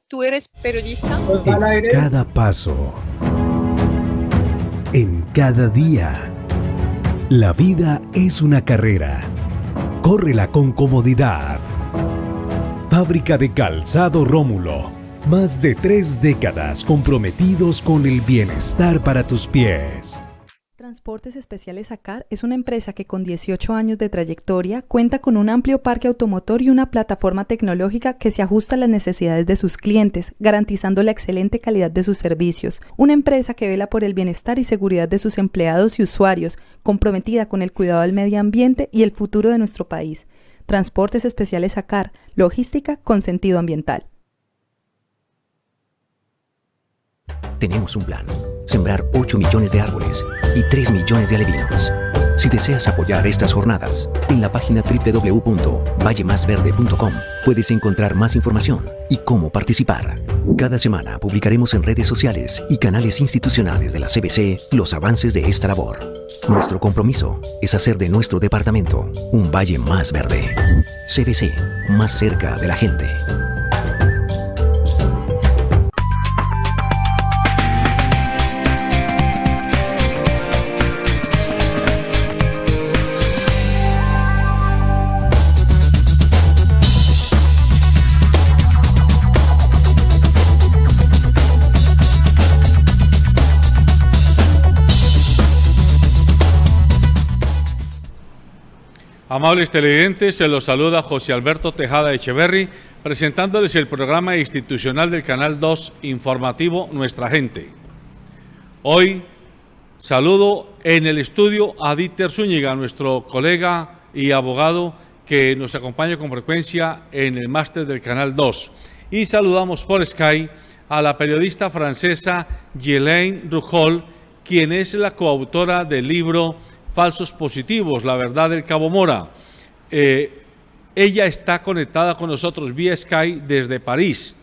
¿Tú eres periodista? En cada paso, en cada día, la vida es una carrera. Córrela con comodidad. Fábrica de Calzado Rómulo. Más de 3 décadas comprometidos con el bienestar para tus pies. Transportes Especiales ACAR es una empresa que con 18 años de trayectoria cuenta con un amplio parque automotor y una plataforma tecnológica que se ajusta a las necesidades de sus clientes, garantizando la excelente calidad de sus servicios. Una empresa que vela por el bienestar y seguridad de sus empleados y usuarios, comprometida con el cuidado del medio ambiente y el futuro de nuestro país. Transportes Especiales ACAR, logística con sentido ambiental. Tenemos un plan, sembrar 8 millones de árboles y 3 millones de alevinos. Si deseas apoyar estas jornadas, en la página www.vallemasverde.com puedes encontrar más información y cómo participar. Cada semana publicaremos en redes sociales y canales institucionales de la CBC los avances de esta labor. Nuestro compromiso es hacer de nuestro departamento un valle más verde. CBC, más cerca de la gente. Amables televidentes, se los saluda José Alberto Tejada Echeverry, presentándoles el programa institucional del Canal 2 informativo Nuestra Gente. Hoy saludo en el estudio a Dieter Zúñiga, nuestro colega y abogado que nos acompaña con frecuencia en el máster del Canal 2. Y saludamos por Skype a la periodista francesa Ghislaine Rougeol, quien es la coautora del libro Falsos Positivos, la verdad del Cabo Mora. Ella está conectada con nosotros vía Skype desde París.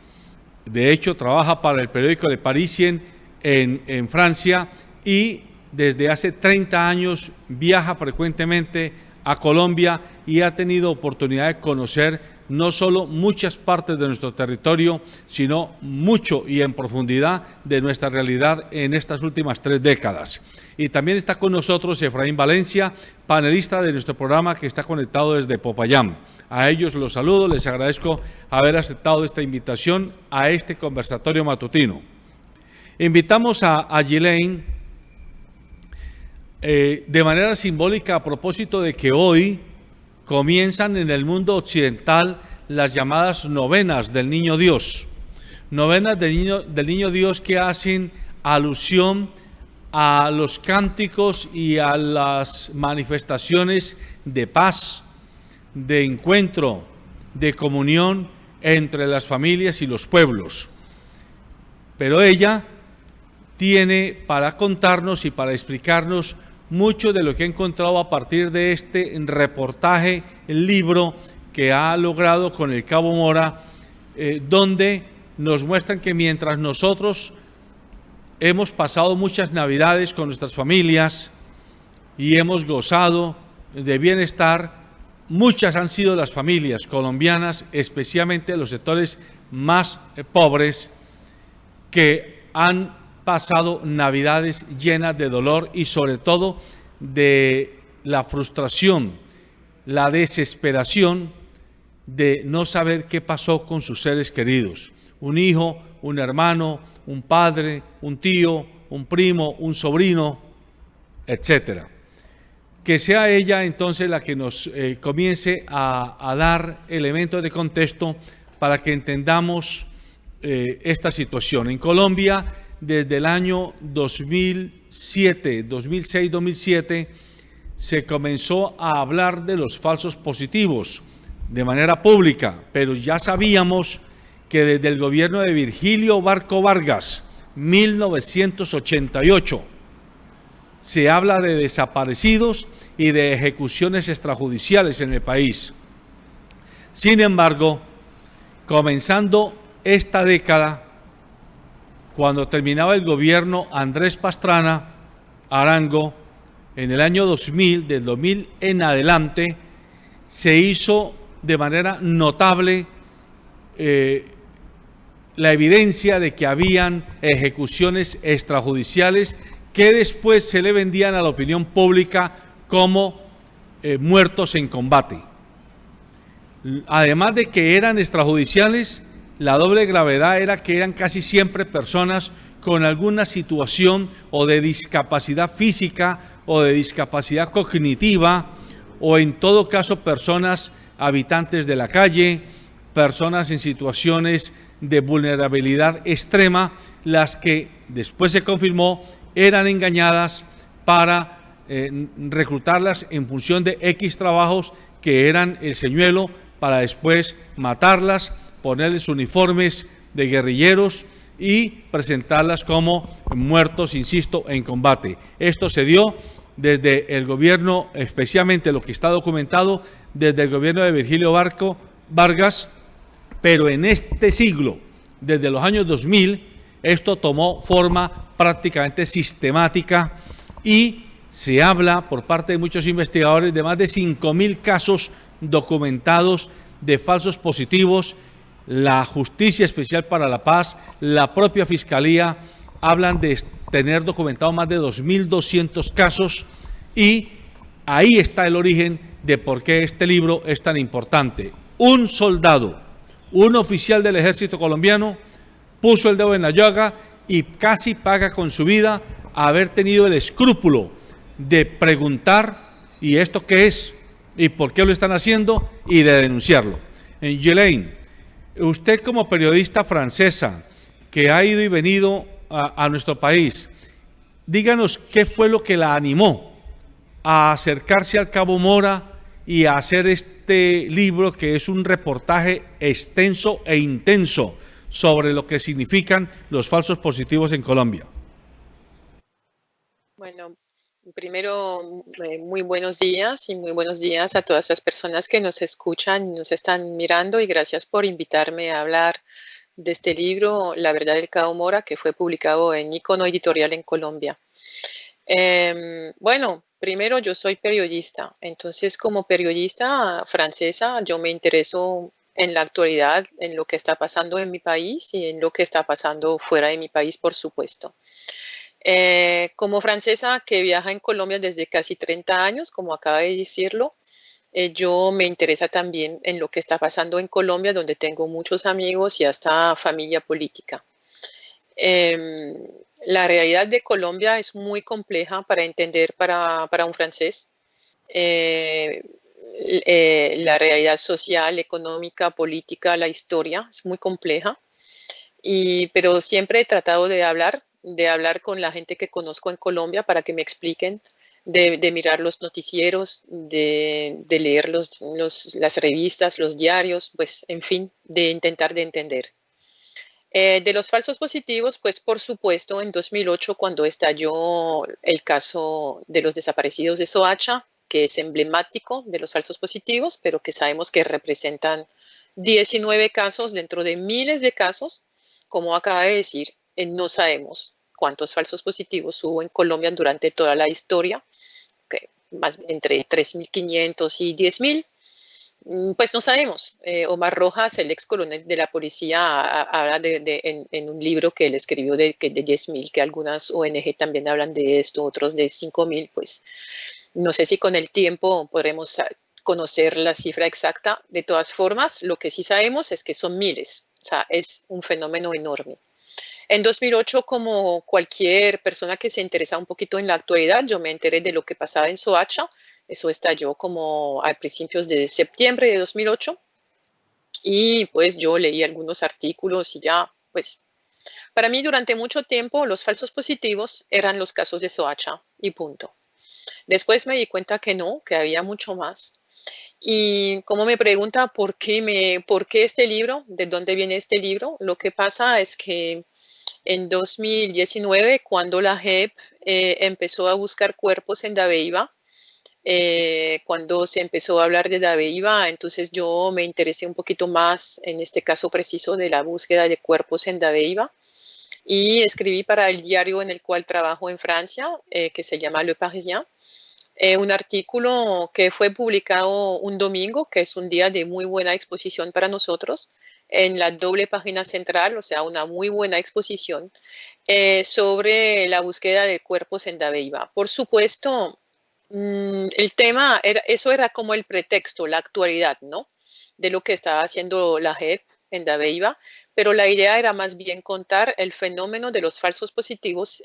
De hecho, trabaja para el periódico Le Parisien en Francia y desde hace 30 años viaja frecuentemente a Colombia y ha tenido oportunidad de conocer no solo muchas partes de nuestro territorio, sino mucho y en profundidad de nuestra realidad en estas últimas 3 décadas. Y también está con nosotros Efraín Valencia, panelista de nuestro programa que está conectado desde Popayán. A ellos los saludo, les agradezco haber aceptado esta invitación a este conversatorio matutino. Invitamos a Ghislaine de manera simbólica a propósito de que hoy comienzan en el mundo occidental las llamadas novenas del Niño Dios. Novenas del Niño Dios que hacen alusión a los cánticos y a las manifestaciones de paz, de encuentro, de comunión entre las familias y los pueblos. Pero ella tiene para contarnos y para explicarnos mucho de lo que ha encontrado a partir de este reportaje, el libro que ha logrado con el Cabo Mora, donde nos muestran que mientras nosotros hemos pasado muchas navidades con nuestras familias y hemos gozado de bienestar, muchas han sido las familias colombianas, especialmente los sectores más pobres, que han pasado navidades llenas de dolor y sobre todo de la frustración, la desesperación de no saber qué pasó con sus seres queridos. Un hijo, un hermano, un padre, un tío, un primo, un sobrino, etcétera. Que sea ella entonces la que nos comience a dar elementos de contexto para que entendamos esta situación. En Colombia, desde el año 2006-2007, se comenzó a hablar de los falsos positivos de manera pública, pero ya sabíamos que desde el gobierno de Virgilio Barco Vargas, 1988, se habla de desaparecidos y de ejecuciones extrajudiciales en el país. Sin embargo, comenzando esta década, cuando terminaba el gobierno Andrés Pastrana Arango, en el año 2000, del 2000 en adelante, se hizo de manera notable la evidencia de que habían ejecuciones extrajudiciales que después se le vendían a la opinión pública como muertos en combate. Además de que eran extrajudiciales, la doble gravedad era que eran casi siempre personas con alguna situación o de discapacidad física o de discapacidad cognitiva, o en todo caso personas habitantes de la calle, personas en situaciones de vulnerabilidad extrema, las que después se confirmó eran engañadas para reclutarlas en función de X trabajos que eran el señuelo para después matarlas, ponerles uniformes de guerrilleros y presentarlas como muertos, insisto, en combate. Esto se dio desde el gobierno, especialmente lo que está documentado, desde el gobierno de Virgilio Vargas, pero en este siglo, desde los años 2000, esto tomó forma prácticamente sistemática y se habla por parte de muchos investigadores de más de 5.000 casos documentados de falsos positivos. La Justicia Especial para la Paz, la propia Fiscalía, hablan de tener documentado más de 2.200 casos, y ahí está el origen de por qué este libro es tan importante. Un soldado, un oficial del ejército colombiano, puso el dedo en la llaga y casi paga con su vida haber tenido el escrúpulo de preguntar ¿y esto qué es? ¿Y por qué lo están haciendo? Y de denunciarlo. Ghislaine, usted como periodista francesa que ha ido y venido a nuestro país, díganos qué fue lo que la animó a acercarse al Cabo Mora y a hacer este libro, que es un reportaje extenso e intenso sobre lo que significan los falsos positivos en Colombia. Bueno, primero, muy buenos días y muy buenos días a todas las personas que nos escuchan y nos están mirando, y gracias por invitarme a hablar de este libro, La verdad del Cabo Mora, que fue publicado en Icono Editorial en Colombia. Bueno, primero yo soy periodista, entonces como periodista francesa yo me intereso en la actualidad, en lo que está pasando en mi país y en lo que está pasando fuera de mi país, por supuesto. Como francesa que viaja en Colombia desde casi 30 años, como acaba de decirlo, yo me interesa también en lo que está pasando en Colombia, donde tengo muchos amigos y hasta familia política. La realidad de Colombia es muy compleja para entender para un francés. La realidad social, económica, política, la historia es muy compleja, pero siempre he tratado de hablar con la gente que conozco en Colombia para que me expliquen, de mirar los noticieros, de leer las revistas, los diarios, pues en fin, de intentar de entender. De los falsos positivos, pues por supuesto en 2008, cuando estalló el caso de los desaparecidos de Soacha, que es emblemático de los falsos positivos, pero que sabemos que representan 19 casos dentro de miles de casos, como acaba de decir, no sabemos cuántos falsos positivos hubo en Colombia durante toda la historia, que más entre 3.500 y 10.000. Pues no sabemos. Omar Rojas, el ex coronel de la policía, habla en un libro que él escribió de 10.000, que algunas ONG también hablan de esto, otros de 5.000. Pues no sé si con el tiempo podremos conocer la cifra exacta. De todas formas, lo que sí sabemos es que son miles. O sea, es un fenómeno enorme. En 2008, como cualquier persona que se interesa un poquito en la actualidad, yo me enteré de lo que pasaba en Soacha. Eso estalló como a principios de septiembre de 2008. Y pues yo leí algunos artículos y ya, pues, para mí durante mucho tiempo los falsos positivos eran los casos de Soacha y punto. Después me di cuenta que no, que había mucho más. Y como me pregunta por qué este libro, de dónde viene este libro, lo que pasa es que en 2019, cuando la JEP empezó a buscar cuerpos en Dabeiba, cuando se empezó a hablar de Dabeiba, entonces yo me interesé un poquito más en este caso preciso de la búsqueda de cuerpos en Dabeiba, y escribí para el diario en el cual trabajo en Francia, que se llama Le Parisien, un artículo que fue publicado un domingo, que es un día de muy buena exposición para nosotros, en la doble página central, o sea, una muy buena exposición sobre la búsqueda de cuerpos en Dabeiba. Por supuesto, el tema, eso era como el pretexto, la actualidad, ¿no? De lo que estaba haciendo la JEP en Dabeiba, pero la idea era más bien contar el fenómeno de los falsos positivos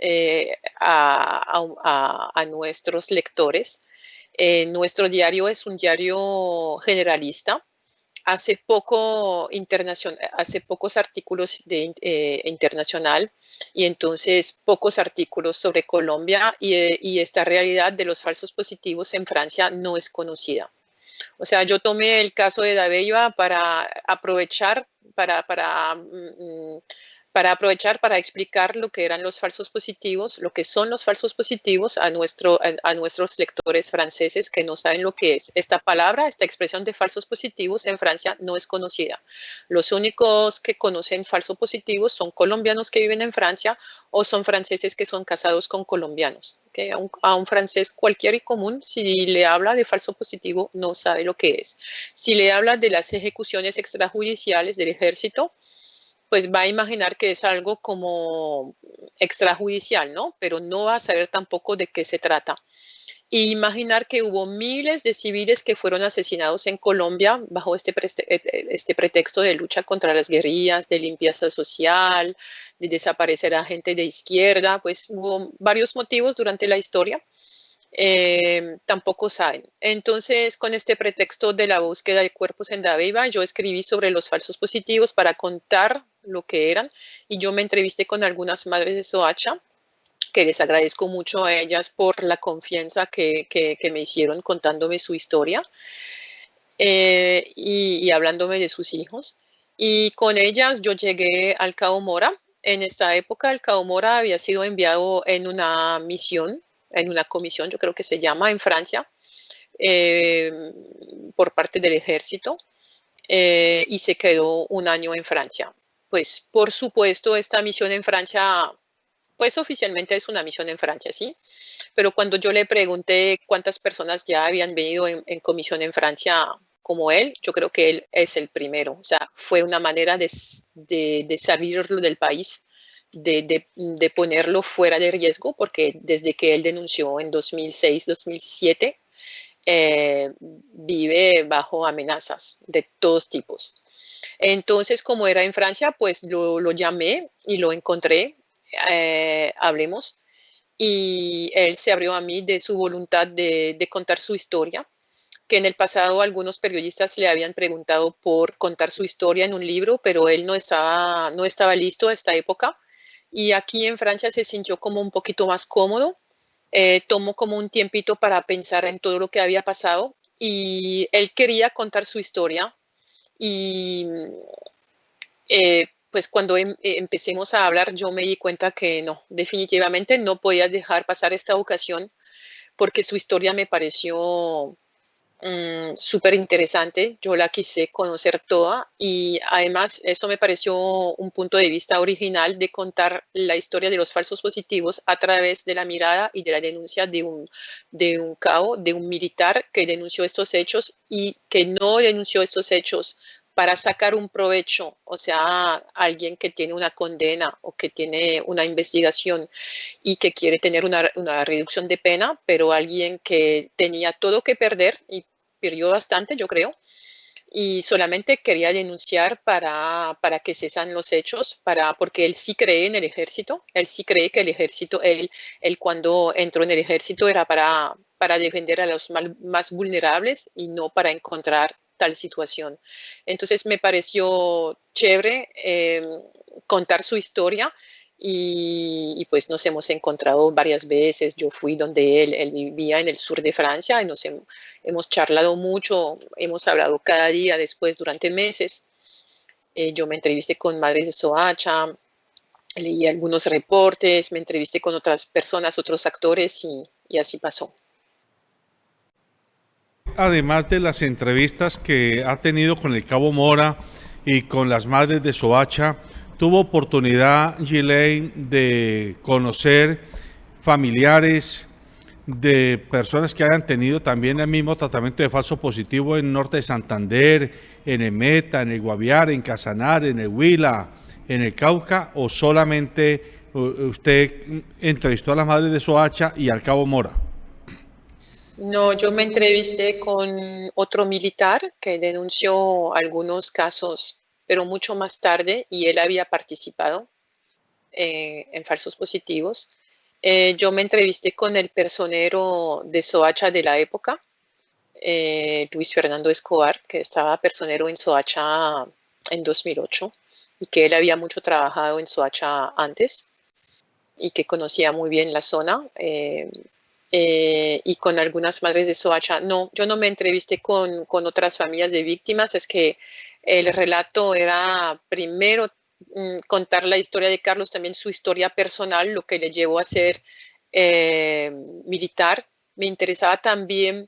a nuestros lectores. Nuestro diario es un diario generalista. Hace pocos artículos internacional y entonces pocos artículos sobre Colombia y esta realidad de los falsos positivos en Francia no es conocida. O sea, yo tomé el caso de Dabeiba para aprovechar para explicar lo que eran los falsos positivos, lo que son los falsos positivos a nuestros lectores franceses que no saben lo que es. Esta palabra, esta expresión de falsos positivos en Francia no es conocida. Los únicos que conocen falsos positivos son colombianos que viven en Francia o son franceses que son casados con colombianos. ¿Okay? A un francés cualquier y común, si le habla de falso positivo, no sabe lo que es. Si le habla de las ejecuciones extrajudiciales del ejército, pues va a imaginar que es algo como extrajudicial, ¿no? Pero no va a saber tampoco de qué se trata. Y imaginar que hubo miles de civiles que fueron asesinados en Colombia bajo este pretexto de lucha contra las guerrillas, de limpieza social, de desaparecer a gente de izquierda, pues hubo varios motivos durante la historia. Tampoco saben. Entonces, con este pretexto de la búsqueda de cuerpos en Dabeiba, yo escribí sobre los falsos positivos para contar lo que eran y yo me entrevisté con algunas madres de Soacha, que les agradezco mucho a ellas por la confianza que me hicieron contándome su historia y hablándome de sus hijos. Y con ellas yo llegué al Cabo Mora. En esta época el Cabo Mora había sido enviado en una misión, en una comisión, yo creo que se llama, en Francia, por parte del ejército, y se quedó un año en Francia. Pues, por supuesto, esta misión en Francia, pues oficialmente es una misión en Francia, ¿sí? Pero cuando yo le pregunté cuántas personas ya habían venido en comisión en Francia como él, yo creo que él es el primero. O sea, fue una manera de salirlo del país, de ponerlo fuera de riesgo, porque desde que él denunció en 2006-2007, vive bajo amenazas de todos tipos. Entonces, como era en Francia, pues lo llamé y lo encontré, hablemos, y él se abrió a mí de su voluntad de contar su historia, que en el pasado algunos periodistas le habían preguntado por contar su historia en un libro, pero él no estaba listo a esta época. Y aquí en Francia se sintió como un poquito más cómodo, tomó como un tiempito para pensar en todo lo que había pasado y él quería contar su historia y pues cuando empecemos a hablar yo me di cuenta que no, definitivamente no podía dejar pasar esta ocasión porque su historia me pareció súper interesante, yo la quise conocer toda y además eso me pareció un punto de vista original de contar la historia de los falsos positivos a través de la mirada y de la denuncia de un cabo, de un militar que denunció estos hechos y que no denunció estos hechos para sacar un provecho, o sea, alguien que tiene una condena o que tiene una investigación y que quiere tener una reducción de pena, pero alguien que tenía todo que perder y perdió bastante, yo creo, y solamente quería denunciar para que cesan los hechos, porque él sí cree en el ejército, él sí cree que el ejército, él cuando entró en el ejército era para defender a los más vulnerables y no para encontrar tal situación. Entonces me pareció chévere contar su historia y pues nos hemos encontrado varias veces. Yo fui donde él vivía en el sur de Francia y hemos charlado mucho, hemos hablado cada día después durante meses. Yo me entrevisté con madres de Soacha, leí algunos reportes, me entrevisté con otras personas, otros actores y así pasó. Además de las entrevistas que ha tenido con el Cabo Mora y con las madres de Soacha, tuvo oportunidad, Ghislaine, de conocer familiares de personas que hayan tenido también el mismo tratamiento de falso positivo en norte de Santander, en el Meta, en el Guaviare, en Casanare, en el Huila, en el Cauca, o solamente usted entrevistó a las madres de Soacha y al cabo Mora? No, yo me entrevisté con otro militar que denunció algunos casos, pero mucho más tarde, y él había participado en falsos positivos. Yo me entrevisté con el personero de Soacha de la época, Luis Fernando Escobar, que estaba personero en Soacha en 2008 y que él había mucho trabajado en Soacha antes y que conocía muy bien la zona. Y con algunas madres de Soacha. No, yo no me entrevisté con otras familias de víctimas, es que el relato era primero contar la historia de Carlos, también su historia personal, lo que le llevó a ser militar. Me interesaba también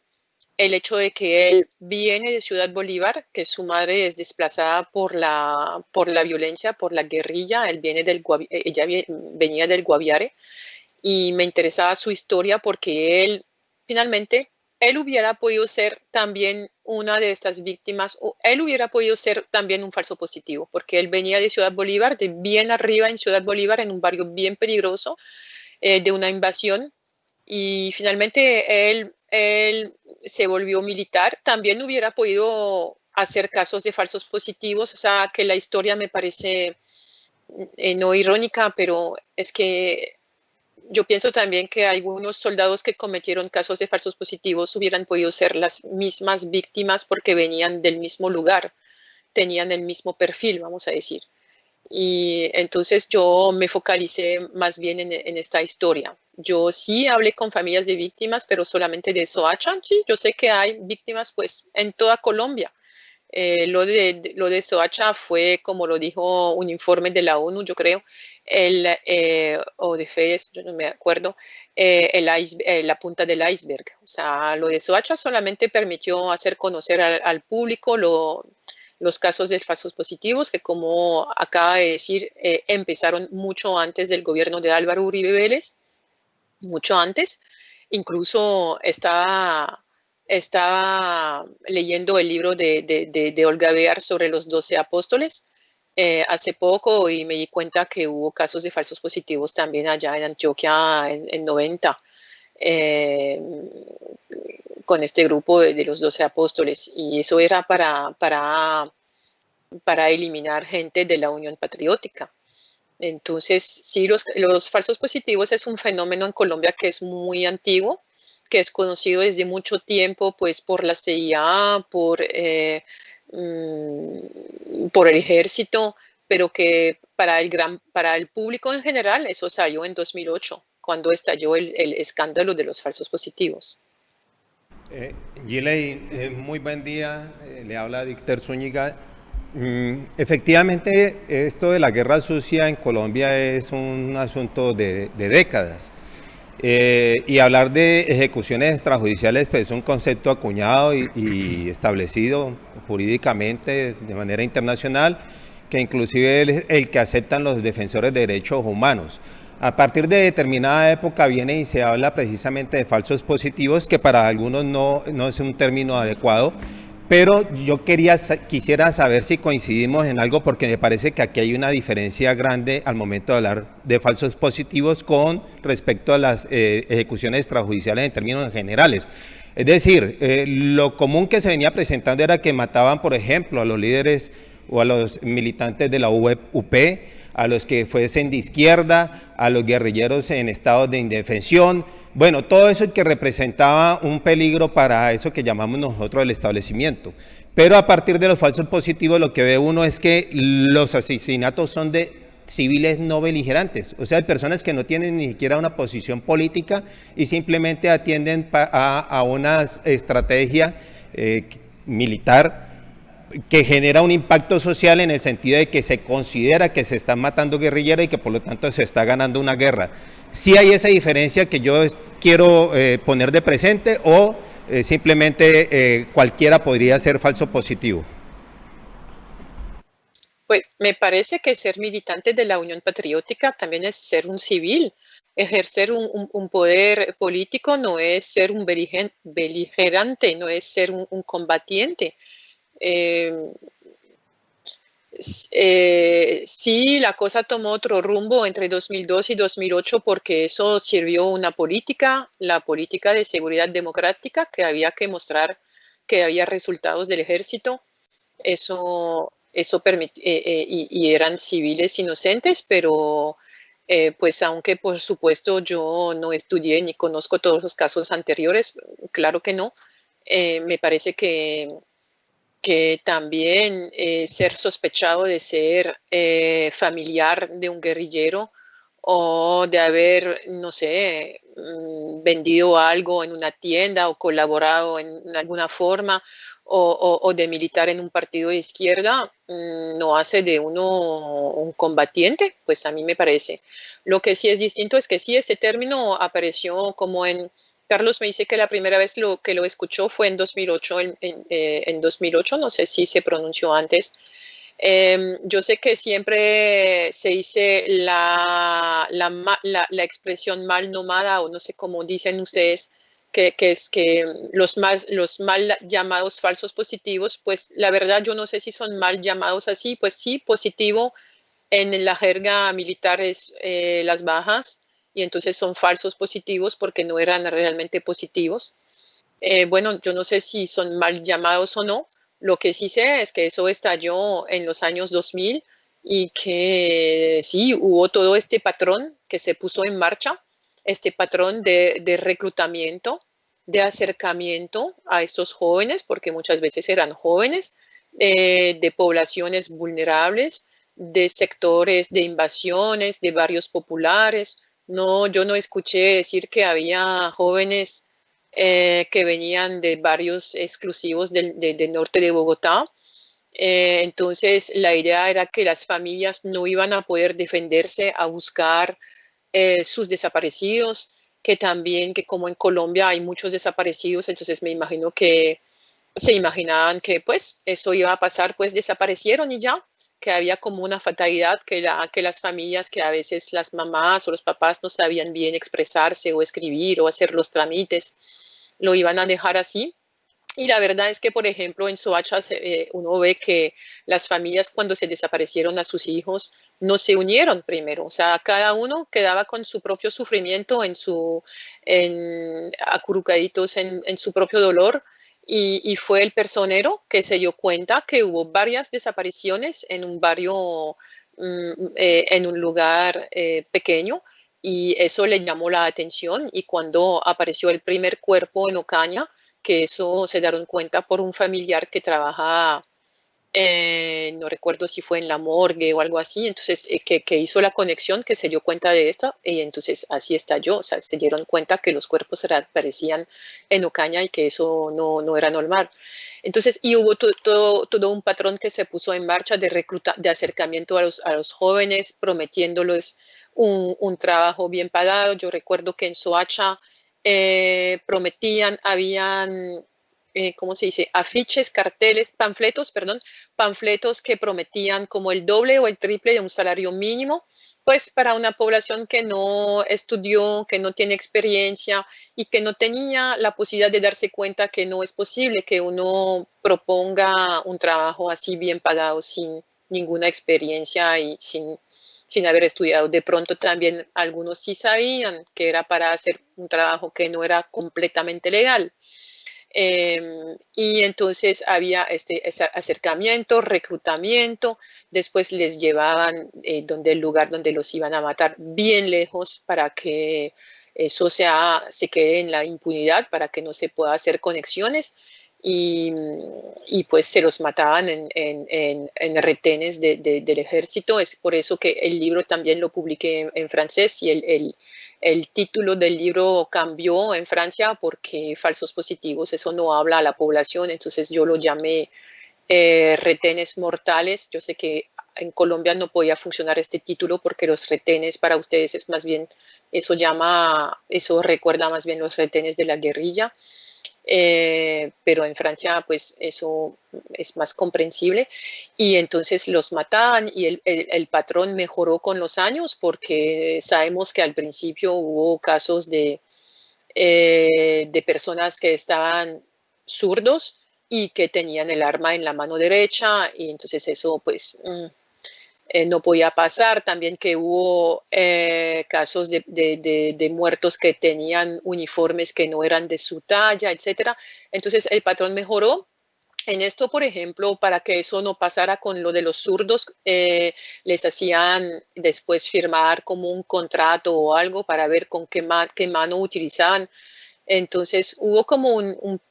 el hecho de que él viene de Ciudad Bolívar, que su madre es desplazada por la violencia, por la guerrilla. Ella venía del Guaviare. Y me interesaba su historia porque él, finalmente, él hubiera podido ser también una de estas víctimas, o él hubiera podido ser también un falso positivo, porque él venía de Ciudad Bolívar, de bien arriba en Ciudad Bolívar, en un barrio bien peligroso, de una invasión, y finalmente él se volvió militar. También hubiera podido hacer casos de falsos positivos, o sea, que la historia me parece no irónica, pero es que yo pienso también que algunos soldados que cometieron casos de falsos positivos hubieran podido ser las mismas víctimas porque venían del mismo lugar, tenían el mismo perfil, vamos a decir. Y entonces yo me focalicé más bien en esta historia. Yo sí hablé con familias de víctimas, pero solamente de Soacha. Sí, yo sé que hay víctimas pues en toda Colombia. Lo de Soacha fue, como lo dijo un informe de la ONU, yo creo, o de FEDES, yo no me acuerdo, la punta del iceberg. O sea, lo de Soacha solamente permitió hacer conocer al público los casos de falsos positivos, que como acaba de decir, empezaron mucho antes del gobierno de Álvaro Uribe Vélez, mucho antes. Incluso estaba leyendo el libro de Olga Bear sobre los 12 apóstoles hace poco y me di cuenta que hubo casos de falsos positivos también allá en Antioquia en 90 con este grupo de los 12 apóstoles, y eso era para eliminar gente de la Unión Patriótica. Entonces, sí, los falsos positivos es un fenómeno en Colombia que es muy antiguo, que es conocido desde mucho tiempo, pues por la CIA, por el ejército, pero que para el público en general eso salió en 2008, cuando estalló el escándalo de los falsos positivos. Giley, muy buen día, le habla Víctor Zúñiga. Efectivamente, esto de la guerra sucia en Colombia es un asunto de décadas. Y hablar de ejecuciones extrajudiciales pues, es un concepto acuñado y establecido jurídicamente de manera internacional, que inclusive es el que aceptan los defensores de derechos humanos. A partir de determinada época viene y se habla precisamente de falsos positivos, que para algunos no es un término adecuado, pero yo quisiera saber si coincidimos en algo, porque me parece que aquí hay una diferencia grande al momento de hablar de falsos positivos con respecto a las ejecuciones extrajudiciales en términos generales. Es decir, lo común que se venía presentando era que mataban, por ejemplo, a los líderes o a los militantes de la UP, a los que fuesen de izquierda, a los guerrilleros en estado de indefensión. Bueno, todo eso que representaba un peligro para eso que llamamos nosotros el establecimiento. Pero a partir de los falsos positivos lo que ve uno es que los asesinatos son de civiles no beligerantes, o sea, de personas que no tienen ni siquiera una posición política y simplemente atienden a una estrategia militar que genera un impacto social en el sentido de que se considera que se están matando guerrilleros y que por lo tanto se está ganando una guerra. Sí hay esa diferencia que yo quiero poner de presente, o simplemente cualquiera podría ser falso positivo. Pues me parece que ser militante de la Unión Patriótica también es ser un civil. Ejercer un poder político no es ser un beligerante, no es ser un combatiente. Eh, sí, la cosa tomó otro rumbo entre 2002 y 2008 porque eso sirvió una política, la política de seguridad democrática, que había que mostrar que había resultados del ejército. Y eran civiles inocentes, pero pues aunque por supuesto yo no estudié ni conozco todos los casos anteriores, claro que no, me parece que también ser sospechado de ser familiar de un guerrillero o de haber, no sé, vendido algo en una tienda o colaborado en alguna forma o de militar en un partido de izquierda, no hace de uno un combatiente, pues a mí me parece. Lo que sí es distinto es que sí, ese término apareció como Carlos me dice que la primera vez que lo escuchó fue en 2008, en 2008, no sé si se pronunció antes. Yo sé que siempre se dice la expresión mal nomada, o no sé cómo dicen ustedes, que es que los mal llamados falsos positivos, pues la verdad yo no sé si son mal llamados así, pues sí, positivo en la jerga militar es las bajas y entonces son falsos positivos porque no eran realmente positivos. Bueno, yo no sé si son mal llamados o no. Lo que sí sé es que eso estalló en los años 2000 y que sí, hubo todo este patrón que se puso en marcha, este patrón de reclutamiento, de acercamiento a estos jóvenes, porque muchas veces eran jóvenes, de poblaciones vulnerables, de sectores de invasiones, de barrios populares. No, yo no escuché decir que había jóvenes que venían de barrios exclusivos del norte de Bogotá. Entonces, la idea era que las familias no iban a poder defenderse a buscar sus desaparecidos, que también, que como en Colombia hay muchos desaparecidos, entonces me imagino que se imaginaban que pues eso iba a pasar, pues desaparecieron y ya, que había como una fatalidad, que las familias, que a veces las mamás o los papás no sabían bien expresarse o escribir o hacer los trámites, lo iban a dejar así. Y la verdad es que, por ejemplo, en Soacha uno ve que las familias cuando se desaparecieron a sus hijos no se unieron primero, o sea, cada uno quedaba con su propio sufrimiento, acurrucaditos en su propio dolor. Y fue el personero que se dio cuenta que hubo varias desapariciones en un barrio, en un lugar pequeño, y eso le llamó la atención. Y cuando apareció el primer cuerpo en Ocaña, que eso se dieron cuenta por un familiar que trabaja, no recuerdo si fue en la morgue o algo así, entonces que hizo la conexión, que se dio cuenta de esto y entonces así estalló, o sea, se dieron cuenta que los cuerpos aparecían en Ocaña y que eso no era normal. Entonces, y hubo todo un patrón que se puso en marcha de acercamiento a los jóvenes, prometiéndoles un trabajo bien pagado. Yo recuerdo que en Soacha prometían, habían, ¿cómo se dice? Afiches, carteles, panfletos, perdón, panfletos que prometían como el doble o el triple de un salario mínimo, pues para una población que no estudió, que no tiene experiencia y que no tenía la posibilidad de darse cuenta que no es posible que uno proponga un trabajo así bien pagado sin ninguna experiencia y sin haber estudiado. De pronto también algunos sí sabían que era para hacer un trabajo que no era completamente legal. Y entonces había este acercamiento, reclutamiento, después les llevaban donde el lugar donde los iban a matar bien lejos para que eso se quede en la impunidad, para que no se pueda hacer conexiones. Y pues se los mataban en retenes del ejército. Es por eso que el libro también lo publiqué en francés y el título del libro cambió en Francia porque falsos positivos, eso no habla a la población, entonces yo lo llamé retenes mortales. Yo sé que en Colombia no podía funcionar este título porque los retenes para ustedes es más bien, eso recuerda más bien los retenes de la guerrilla. pero en Francia pues eso es más comprensible y entonces los mataban y el patrón mejoró con los años porque sabemos que al principio hubo casos de personas que estaban zurdos y que tenían el arma en la mano derecha y entonces eso pues no podía pasar. También que hubo casos de muertos que tenían uniformes que no eran de su talla, etcétera. Entonces el patrón mejoró. En esto, por ejemplo, para que eso no pasara con lo de los zurdos, les hacían después firmar como un contrato o algo para ver con qué mano utilizaban. Entonces hubo como un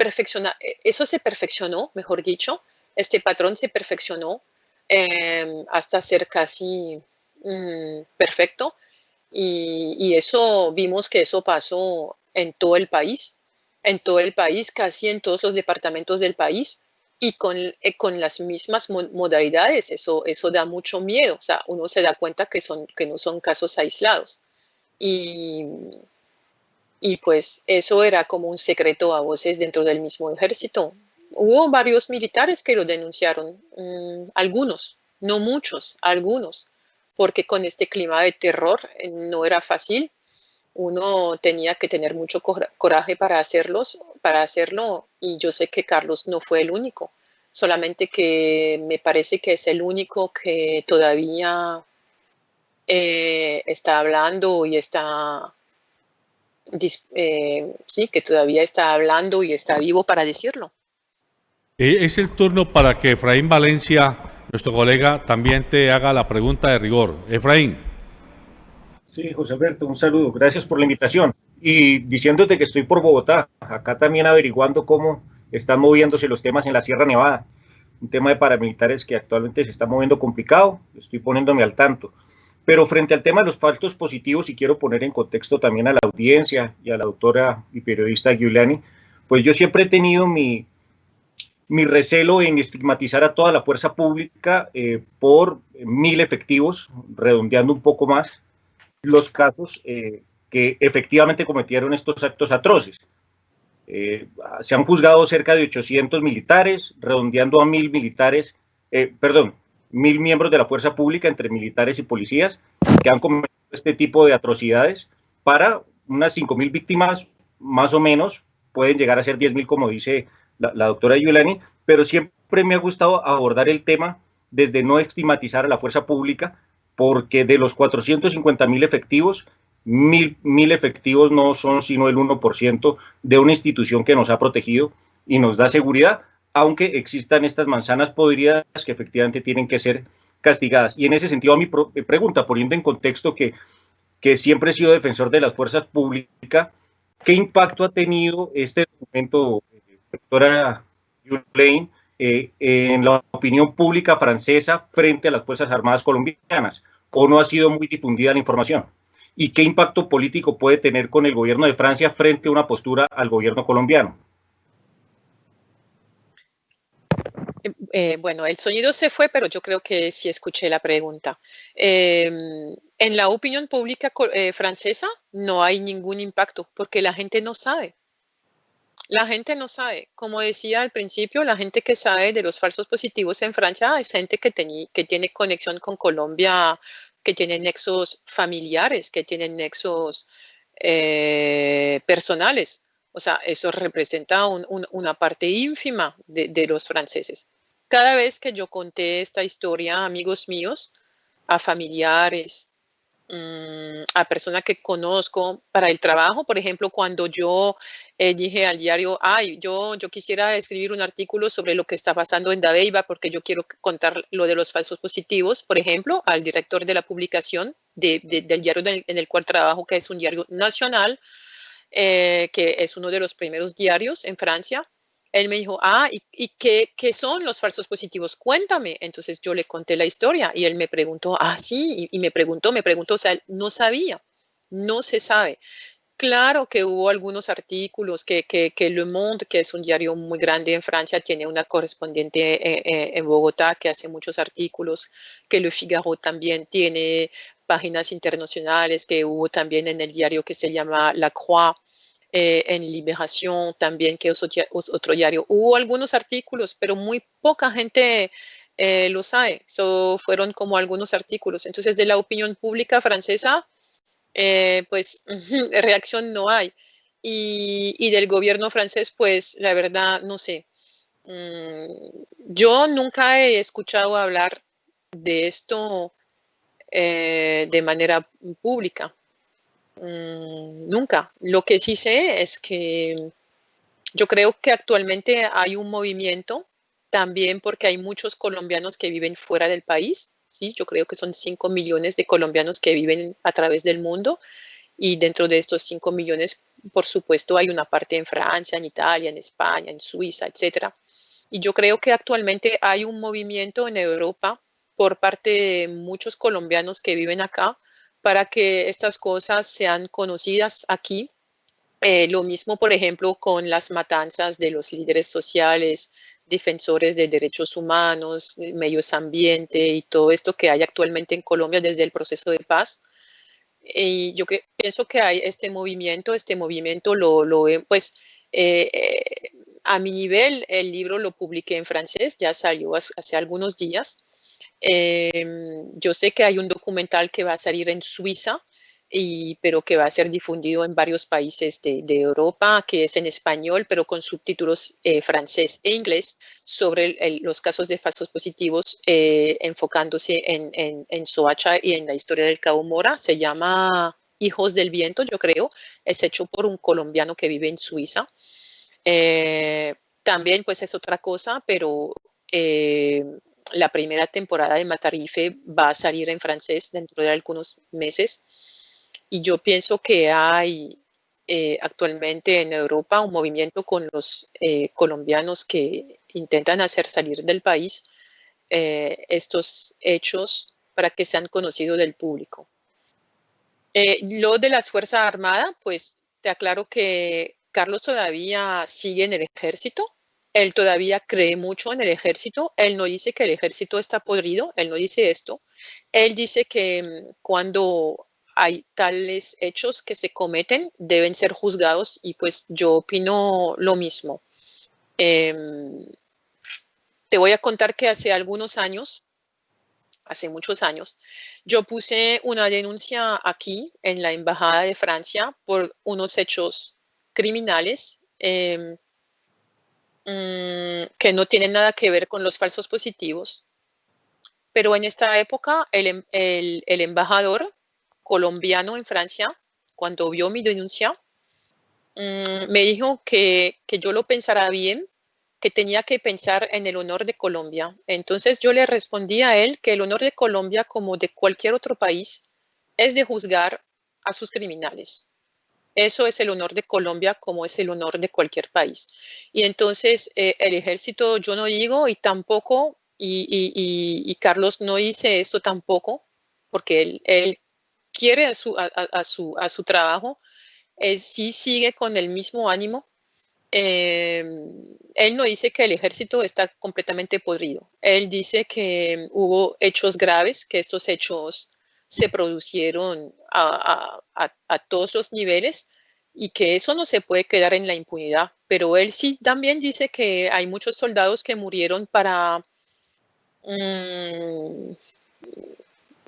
eso se perfeccionó, mejor dicho, este patrón se perfeccionó hasta ser casi perfecto y eso vimos que eso pasó en todo el país, casi en todos los departamentos del país y con las mismas modalidades. Eso da mucho miedo, o sea, uno se da cuenta que no son casos aislados. Y, y pues eso era como un secreto a voces dentro del mismo ejército. Hubo varios militares que lo denunciaron, algunos, no muchos, algunos, porque con este clima de terror no era fácil. Uno tenía que tener mucho coraje para hacerlo, y yo sé que Carlos no fue el único, solamente que me parece que es el único que todavía está hablando y sí, que todavía está hablando y está vivo para decirlo. Es el turno para que Efraín Valencia, nuestro colega, también te haga la pregunta de rigor. Efraín. Sí, José Alberto, un saludo. Gracias por la invitación. Y diciéndote que estoy por Bogotá, acá también averiguando cómo están moviéndose los temas en la Sierra Nevada. Un tema de paramilitares que actualmente se está moviendo complicado, estoy poniéndome al tanto. Pero frente al tema de los falsos positivos, y quiero poner en contexto también a la audiencia y a la doctora y periodista Giuliani, pues yo siempre he tenido mi recelo en estigmatizar a toda la fuerza pública por 1000 efectivos, redondeando un poco más los casos que efectivamente cometieron estos actos atroces. Se han juzgado cerca de 800 militares, redondeando a 1000 militares, 1000 miembros de la fuerza pública, entre militares y policías, que han cometido este tipo de atrocidades. Para unas 5000 víctimas, más o menos, pueden llegar a ser 10.000, como dice la doctora Giuliani, pero siempre me ha gustado abordar el tema desde no estigmatizar a la fuerza pública, porque de los 450.000 efectivos, 1000 efectivos no son sino el 1% de una institución que nos ha protegido y nos da seguridad, aunque existan estas manzanas podridas que efectivamente tienen que ser castigadas. Y en ese sentido, a mi pregunta, poniendo en contexto que siempre he sido defensor de las fuerzas públicas, ¿qué impacto ha tenido este documento, doctora Giuliani, en la opinión pública francesa frente a las Fuerzas Armadas colombianas? ¿O no ha sido muy difundida la información? ¿Y qué impacto político puede tener con el gobierno de Francia frente a una postura al gobierno colombiano? Bueno, el sonido se fue, pero yo creo que sí escuché la pregunta. En la opinión pública francesa no hay ningún impacto porque la gente no sabe. La gente no sabe. Como decía al principio, la gente que sabe de los falsos positivos en Francia es gente que tiene conexión con Colombia, que tiene nexos familiares, que tiene nexos personales. O sea, eso representa una parte ínfima de los franceses. Cada vez que yo conté esta historia a amigos míos, a familiares, a personas que conozco para el trabajo, por ejemplo, cuando yo dije al diario, yo quisiera escribir un artículo sobre lo que está pasando en Dabeiba porque yo quiero contar lo de los falsos positivos, por ejemplo, al director de la publicación del diario en el cual trabajo, que es un diario nacional, que es uno de los primeros diarios en Francia. Él me dijo, ¿y qué son los falsos positivos? Cuéntame. Entonces yo le conté la historia y él me preguntó, sí, y me preguntó, o sea, él no sabía, no se sabe. Claro que hubo algunos artículos que Le Monde, que es un diario muy grande en Francia, tiene una correspondiente en Bogotá que hace muchos artículos, que Le Figaro también tiene páginas internacionales, que hubo también en el diario que se llama La Croix, en Liberación también, que es otro diario. Hubo algunos artículos, pero muy poca gente lo sabe. Fueron como algunos artículos. Entonces, de la opinión pública francesa, pues reacción no hay. Y del gobierno francés, pues la verdad, no sé. Yo nunca he escuchado hablar de esto de manera pública. Nunca. Lo que sí sé es que yo creo que actualmente hay un movimiento también porque hay muchos colombianos que viven fuera del país. Sí, yo creo que son 5 millones de colombianos que viven a través del mundo y dentro de estos 5 millones, por supuesto, hay una parte en Francia, en Italia, en España, en Suiza, etcétera. Y yo creo que actualmente hay un movimiento en Europa por parte de muchos colombianos que viven acá para que estas cosas sean conocidas aquí. Lo mismo, por ejemplo, con las matanzas de los líderes sociales, defensores de derechos humanos, medios ambiente y todo esto que hay actualmente en Colombia desde el proceso de paz. Y yo pienso que hay este movimiento pues, a mi nivel, el libro lo publiqué en francés, ya salió hace algunos días. Yo sé que hay un documental que va a salir en Suiza, pero que va a ser difundido en varios países de Europa, que es en español, pero con subtítulos francés e inglés sobre los casos de falsos positivos, enfocándose en Soacha y en la historia del Cabo Mora. Se llama Hijos del Viento, yo creo. Es hecho por un colombiano que vive en Suiza. También pues es otra cosa, pero la primera temporada de Matarife va a salir en francés dentro de algunos meses. Y yo pienso que hay actualmente en Europa un movimiento con los colombianos que intentan hacer salir del país estos hechos para que sean conocidos del público. Lo de las Fuerzas Armadas, pues te aclaro que Carlos todavía sigue en el ejército. Él todavía cree mucho en el ejército. Él no dice que el ejército está podrido. Él no dice esto. Él dice que cuando hay tales hechos que se cometen, deben ser juzgados y pues yo opino lo mismo. Te voy a contar que hace muchos años, yo puse una denuncia aquí en la Embajada de Francia por unos hechos criminales que no tienen nada que ver con los falsos positivos. Pero en esta época, el embajador colombiano en Francia, cuando vio mi denuncia, me dijo que yo lo pensara bien, que tenía que pensar en el honor de Colombia. Entonces yo le respondí a él que el honor de Colombia, como de cualquier otro país, es de juzgar a sus criminales. Eso es el honor de Colombia, como es el honor de cualquier país. Y entonces el ejército, yo no digo, y tampoco, y Carlos no dice esto tampoco, porque él quiere a su trabajo, él sí sigue con el mismo ánimo. Él no dice que el ejército está completamente podrido. Él dice que hubo hechos graves, que estos hechos se produjeron a todos los niveles y que eso no se puede quedar en la impunidad. Pero él sí también dice que hay muchos soldados que murieron para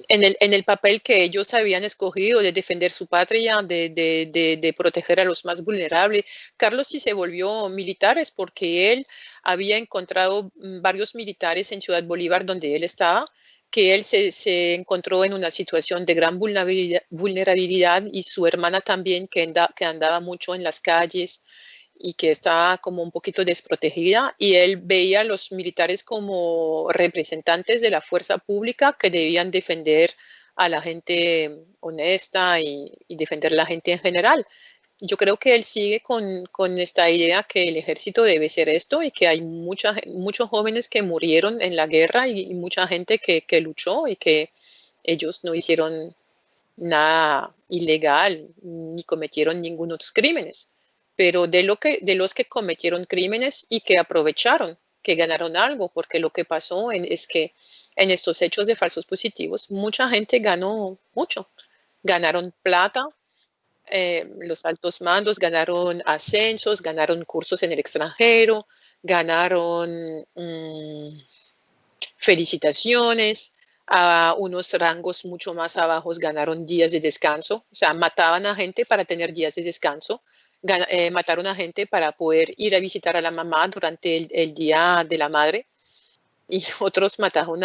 en el papel que ellos habían escogido de defender su patria, de proteger a los más vulnerables. Carlos sí se volvió militar es porque él había encontrado varios militares en Ciudad Bolívar donde él estaba, que él se encontró en una situación de gran vulnerabilidad y su hermana también que andaba mucho en las calles y que estaba como un poquito desprotegida y él veía a los militares como representantes de la fuerza pública que debían defender a la gente honesta y defender a la gente en general. Yo creo que él sigue con esta idea que el ejército debe ser esto y que hay muchos jóvenes que murieron en la guerra y mucha gente que luchó y que ellos no hicieron nada ilegal ni cometieron ningunos crímenes. Pero de los que cometieron crímenes y que aprovecharon, que ganaron algo, porque lo que pasó es que en estos hechos de falsos positivos, mucha gente ganó mucho. Ganaron plata, los altos mandos, ganaron ascensos, ganaron cursos en el extranjero, ganaron felicitaciones. A unos rangos mucho más abajo ganaron días de descanso, o sea, mataban a gente para tener días de descanso, mataron a gente para poder ir a visitar a la mamá durante el Día de la Madre, y otros mataron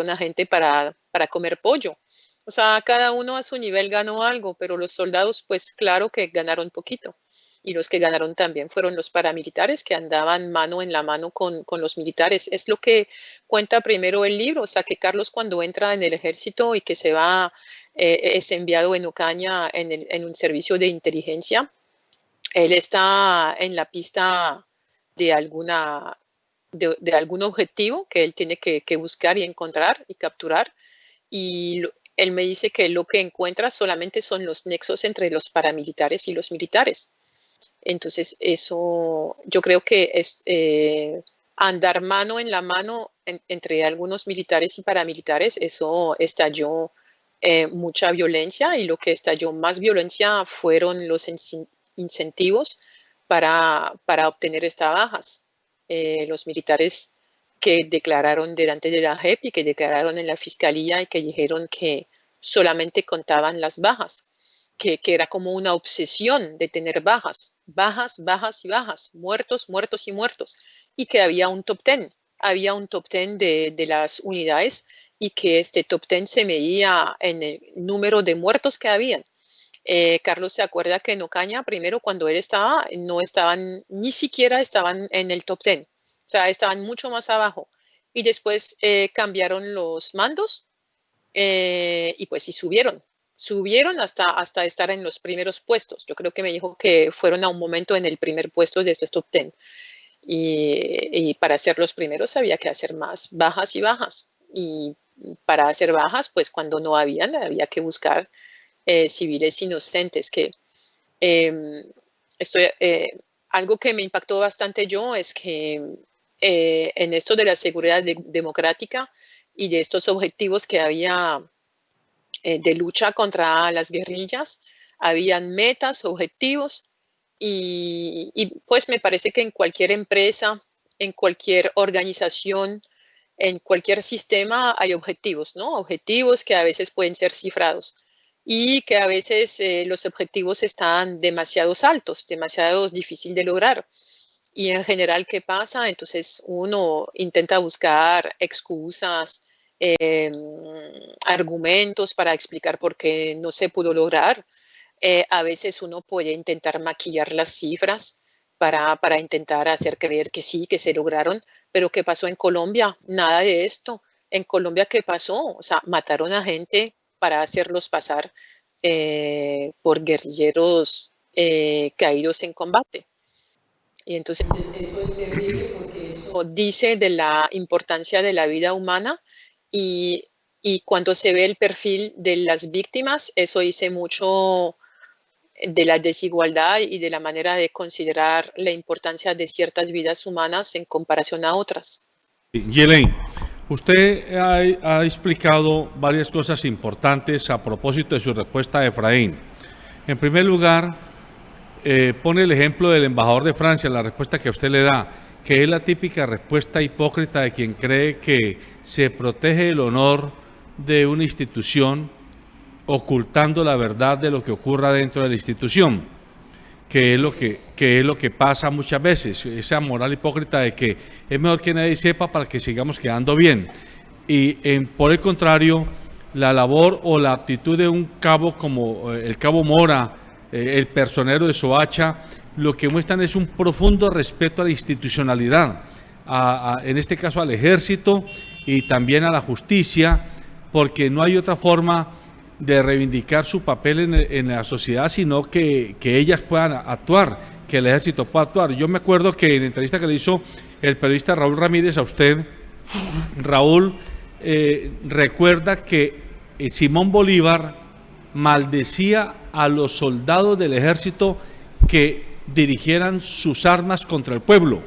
a gente para comer pollo. O sea, cada uno a su nivel ganó algo, pero los soldados, pues claro que ganaron poquito. Y los que ganaron también fueron los paramilitares, que andaban mano en la mano con los militares. Es lo que cuenta primero el libro, o sea, que Carlos, cuando entra en el ejército y que se va, es enviado en Ocaña en un servicio de inteligencia, él está en la pista de algún objetivo que él tiene que buscar y encontrar y capturar, y él me dice que lo que encuentra solamente son los nexos entre los paramilitares y los militares. Entonces, eso yo creo que es andar mano en la mano entre algunos militares y paramilitares. Eso estalló mucha violencia, y lo que estalló más violencia fueron los incentivos para obtener estas bajas. Los militares que declararon delante de la JEP y que declararon en la fiscalía y que dijeron que solamente contaban las bajas, que era como una obsesión de tener bajas, bajas y bajas, muertos y muertos, y que había un top 10, de las unidades, y que este top 10 se medía en el número de muertos que habían. Carlos se acuerda que en Ocaña, primero cuando él estaba, ni siquiera estaban en el top 10, o sea, estaban mucho más abajo, y después cambiaron los mandos, y pues sí subieron hasta estar en los primeros puestos. Yo creo que me dijo que fueron a un momento en el primer puesto de este top 10. Y para ser los primeros había que hacer más bajas y bajas. Y para hacer bajas, pues cuando no había que buscar civiles inocentes. Algo que me impactó bastante yo es que en esto de la seguridad democrática y de estos objetivos que había de lucha contra las guerrillas, habían metas, objetivos, y pues me parece que en cualquier empresa, en cualquier organización, en cualquier sistema hay objetivos, ¿no? Objetivos que a veces pueden ser cifrados, y que a veces los objetivos están demasiado altos, demasiado difícil de lograr. Y en general, ¿qué pasa? Entonces uno intenta buscar excusas, argumentos para explicar por qué no se pudo lograr. A veces uno puede intentar maquillar las cifras para intentar hacer creer que sí, que se lograron. Pero ¿qué pasó en Colombia? Nada de esto. En Colombia, ¿qué pasó? O sea, mataron a gente para hacerlos pasar por guerrilleros caídos en combate. Y entonces eso es terrible, porque eso dice de la importancia de la vida humana, y cuando se ve el perfil de las víctimas, eso dice mucho de la desigualdad y de la manera de considerar la importancia de ciertas vidas humanas en comparación a otras. Yelaine, usted ha explicado varias cosas importantes a propósito de su respuesta a Efraín. En primer lugar, pone el ejemplo del embajador de Francia, la respuesta que usted le da, que es la típica respuesta hipócrita de quien cree que se protege el honor de una institución ocultando la verdad de lo que ocurra dentro de la institución, que es lo que pasa muchas veces, esa moral hipócrita de que es mejor que nadie sepa para que sigamos quedando bien. Y por el contrario, la labor o la actitud de un cabo como el cabo Mora, el personero de Soacha, lo que muestran es un profundo respeto a la institucionalidad, en este caso al ejército y también a la justicia, porque no hay otra forma de reivindicar su papel en la sociedad, sino que ellas puedan actuar, que el ejército pueda actuar. Yo me acuerdo que en la entrevista que le hizo el periodista Raúl Ramírez a usted, Raúl recuerda que Simón Bolívar maldecía a los soldados del ejército que dirigieran sus armas contra el pueblo,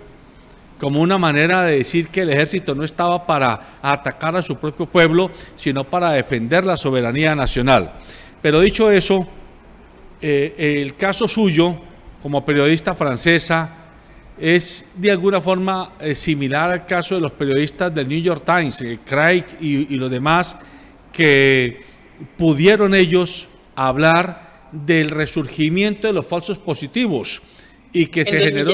como una manera de decir que el ejército no estaba para atacar a su propio pueblo, sino para defender la soberanía nacional. Pero dicho eso, el caso suyo como periodista francesa es de alguna forma similar al caso de los periodistas del New York Times, Craig y los demás, que pudieron ellos hablar del resurgimiento de los falsos positivos y que se generó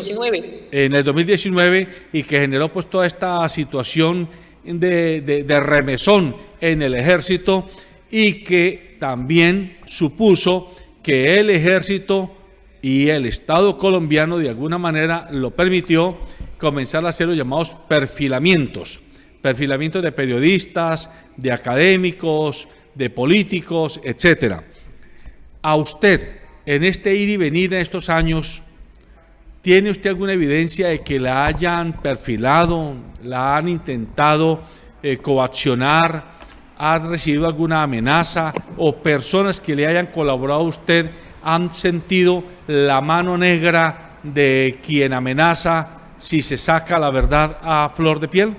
en el 2019 y que generó pues toda esta situación de remesón en el ejército, y que también supuso que el ejército y el Estado colombiano de alguna manera lo permitió comenzar a hacer los llamados perfilamientos de periodistas, de académicos, de políticos, etcétera. A usted, en este ir y venir en estos años, ¿tiene usted alguna evidencia de que la hayan perfilado, la han intentado coaccionar, ha recibido alguna amenaza, o personas que le hayan colaborado a usted han sentido la mano negra de quien amenaza si se saca la verdad a flor de piel?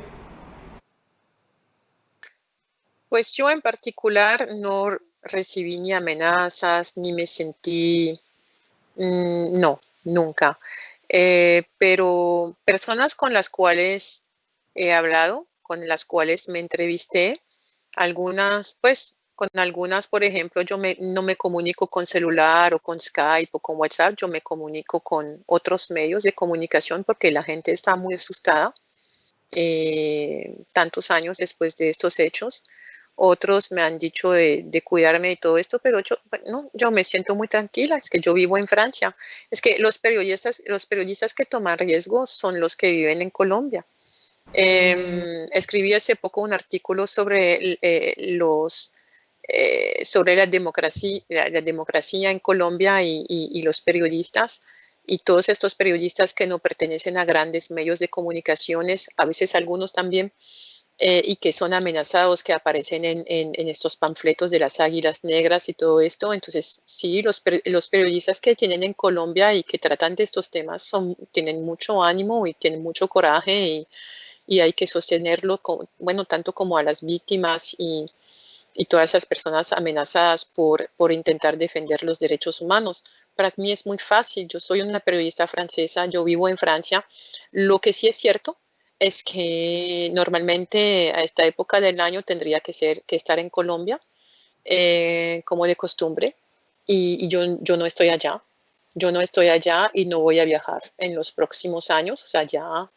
Pues yo en particular no recibí ni amenazas, ni me sentí, no, nunca. Pero personas con las cuales he hablado, con las cuales me entrevisté, algunas, pues con algunas, por ejemplo, no me comunico con celular o con Skype o con WhatsApp, yo me comunico con otros medios de comunicación porque la gente está muy asustada tantos años después de estos hechos. Otros me han dicho de cuidarme y todo esto, pero yo me siento muy tranquila. Es que yo vivo en Francia. Es que los periodistas que toman riesgos son los que viven en Colombia. Escribí hace poco un artículo sobre sobre la democracia en Colombia y los periodistas, y todos estos periodistas que no pertenecen a grandes medios de comunicaciones, a veces algunos también, y que son amenazados, que aparecen en estos panfletos de las águilas negras y todo esto. Entonces, sí, los periodistas que tienen en Colombia y que tratan de estos temas tienen mucho ánimo y tienen mucho coraje, y hay que sostenerlo, tanto como a las víctimas y todas esas personas amenazadas por intentar defender los derechos humanos. Para mí es muy fácil, yo soy una periodista francesa, yo vivo en Francia. Lo que sí es cierto es que normalmente a esta época del año tendría que estar en Colombia, como de costumbre, y yo no estoy allá. Yo no estoy allá y no voy a viajar en los próximos años. O sea, ya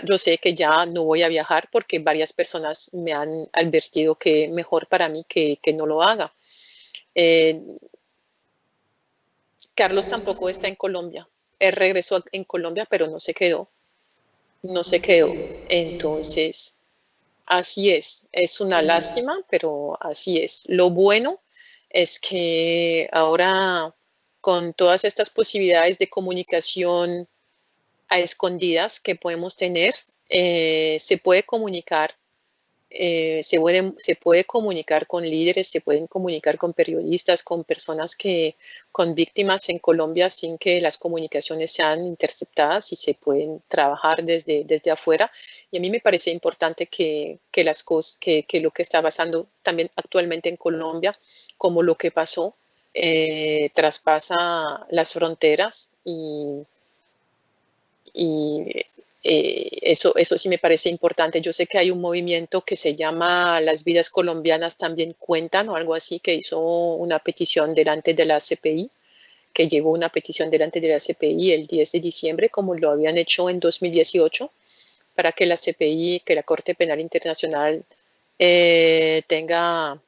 yo sé que ya no voy a viajar porque varias personas me han advertido que mejor para mí que no lo haga. Carlos tampoco está en Colombia. Él regresó en Colombia, pero no se quedó. Entonces, así es. Es una lástima, pero así es. Lo bueno es que ahora, con todas estas posibilidades de comunicación a escondidas que podemos tener, se puede comunicar, se puede comunicar con líderes, se pueden comunicar con periodistas, con personas con víctimas en Colombia, sin que las comunicaciones sean interceptadas, y se pueden trabajar desde afuera. Y a mí me parece importante que lo que está pasando también actualmente en Colombia, como lo que pasó, traspasa las fronteras, y eso sí me parece importante. Yo sé que hay un movimiento que se llama Las Vidas Colombianas También Cuentan, o algo así, que hizo una petición delante de la CPI, que llevó una petición delante de la CPI el 10 de diciembre, como lo habían hecho en 2018, para que la CPI, que la Corte Penal Internacional ejerza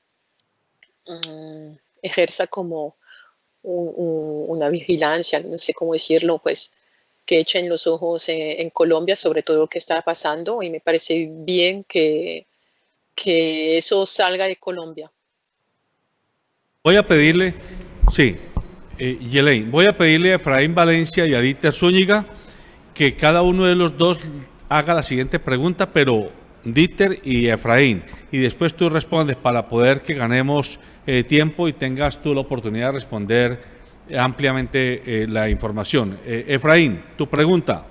como una vigilancia, no sé cómo decirlo, pues, que echen los ojos en Colombia sobre todo lo que está pasando, y me parece bien que eso salga de Colombia. Voy a pedirle, Yelaine, voy a pedirle a Efraín Valencia y a Dieter Zúñiga que cada uno de los dos haga la siguiente pregunta, pero Dieter y Efraín, y después tú respondes para poder que ganemos tiempo y tengas tú la oportunidad de responder ampliamente la información. Efraín, tu pregunta.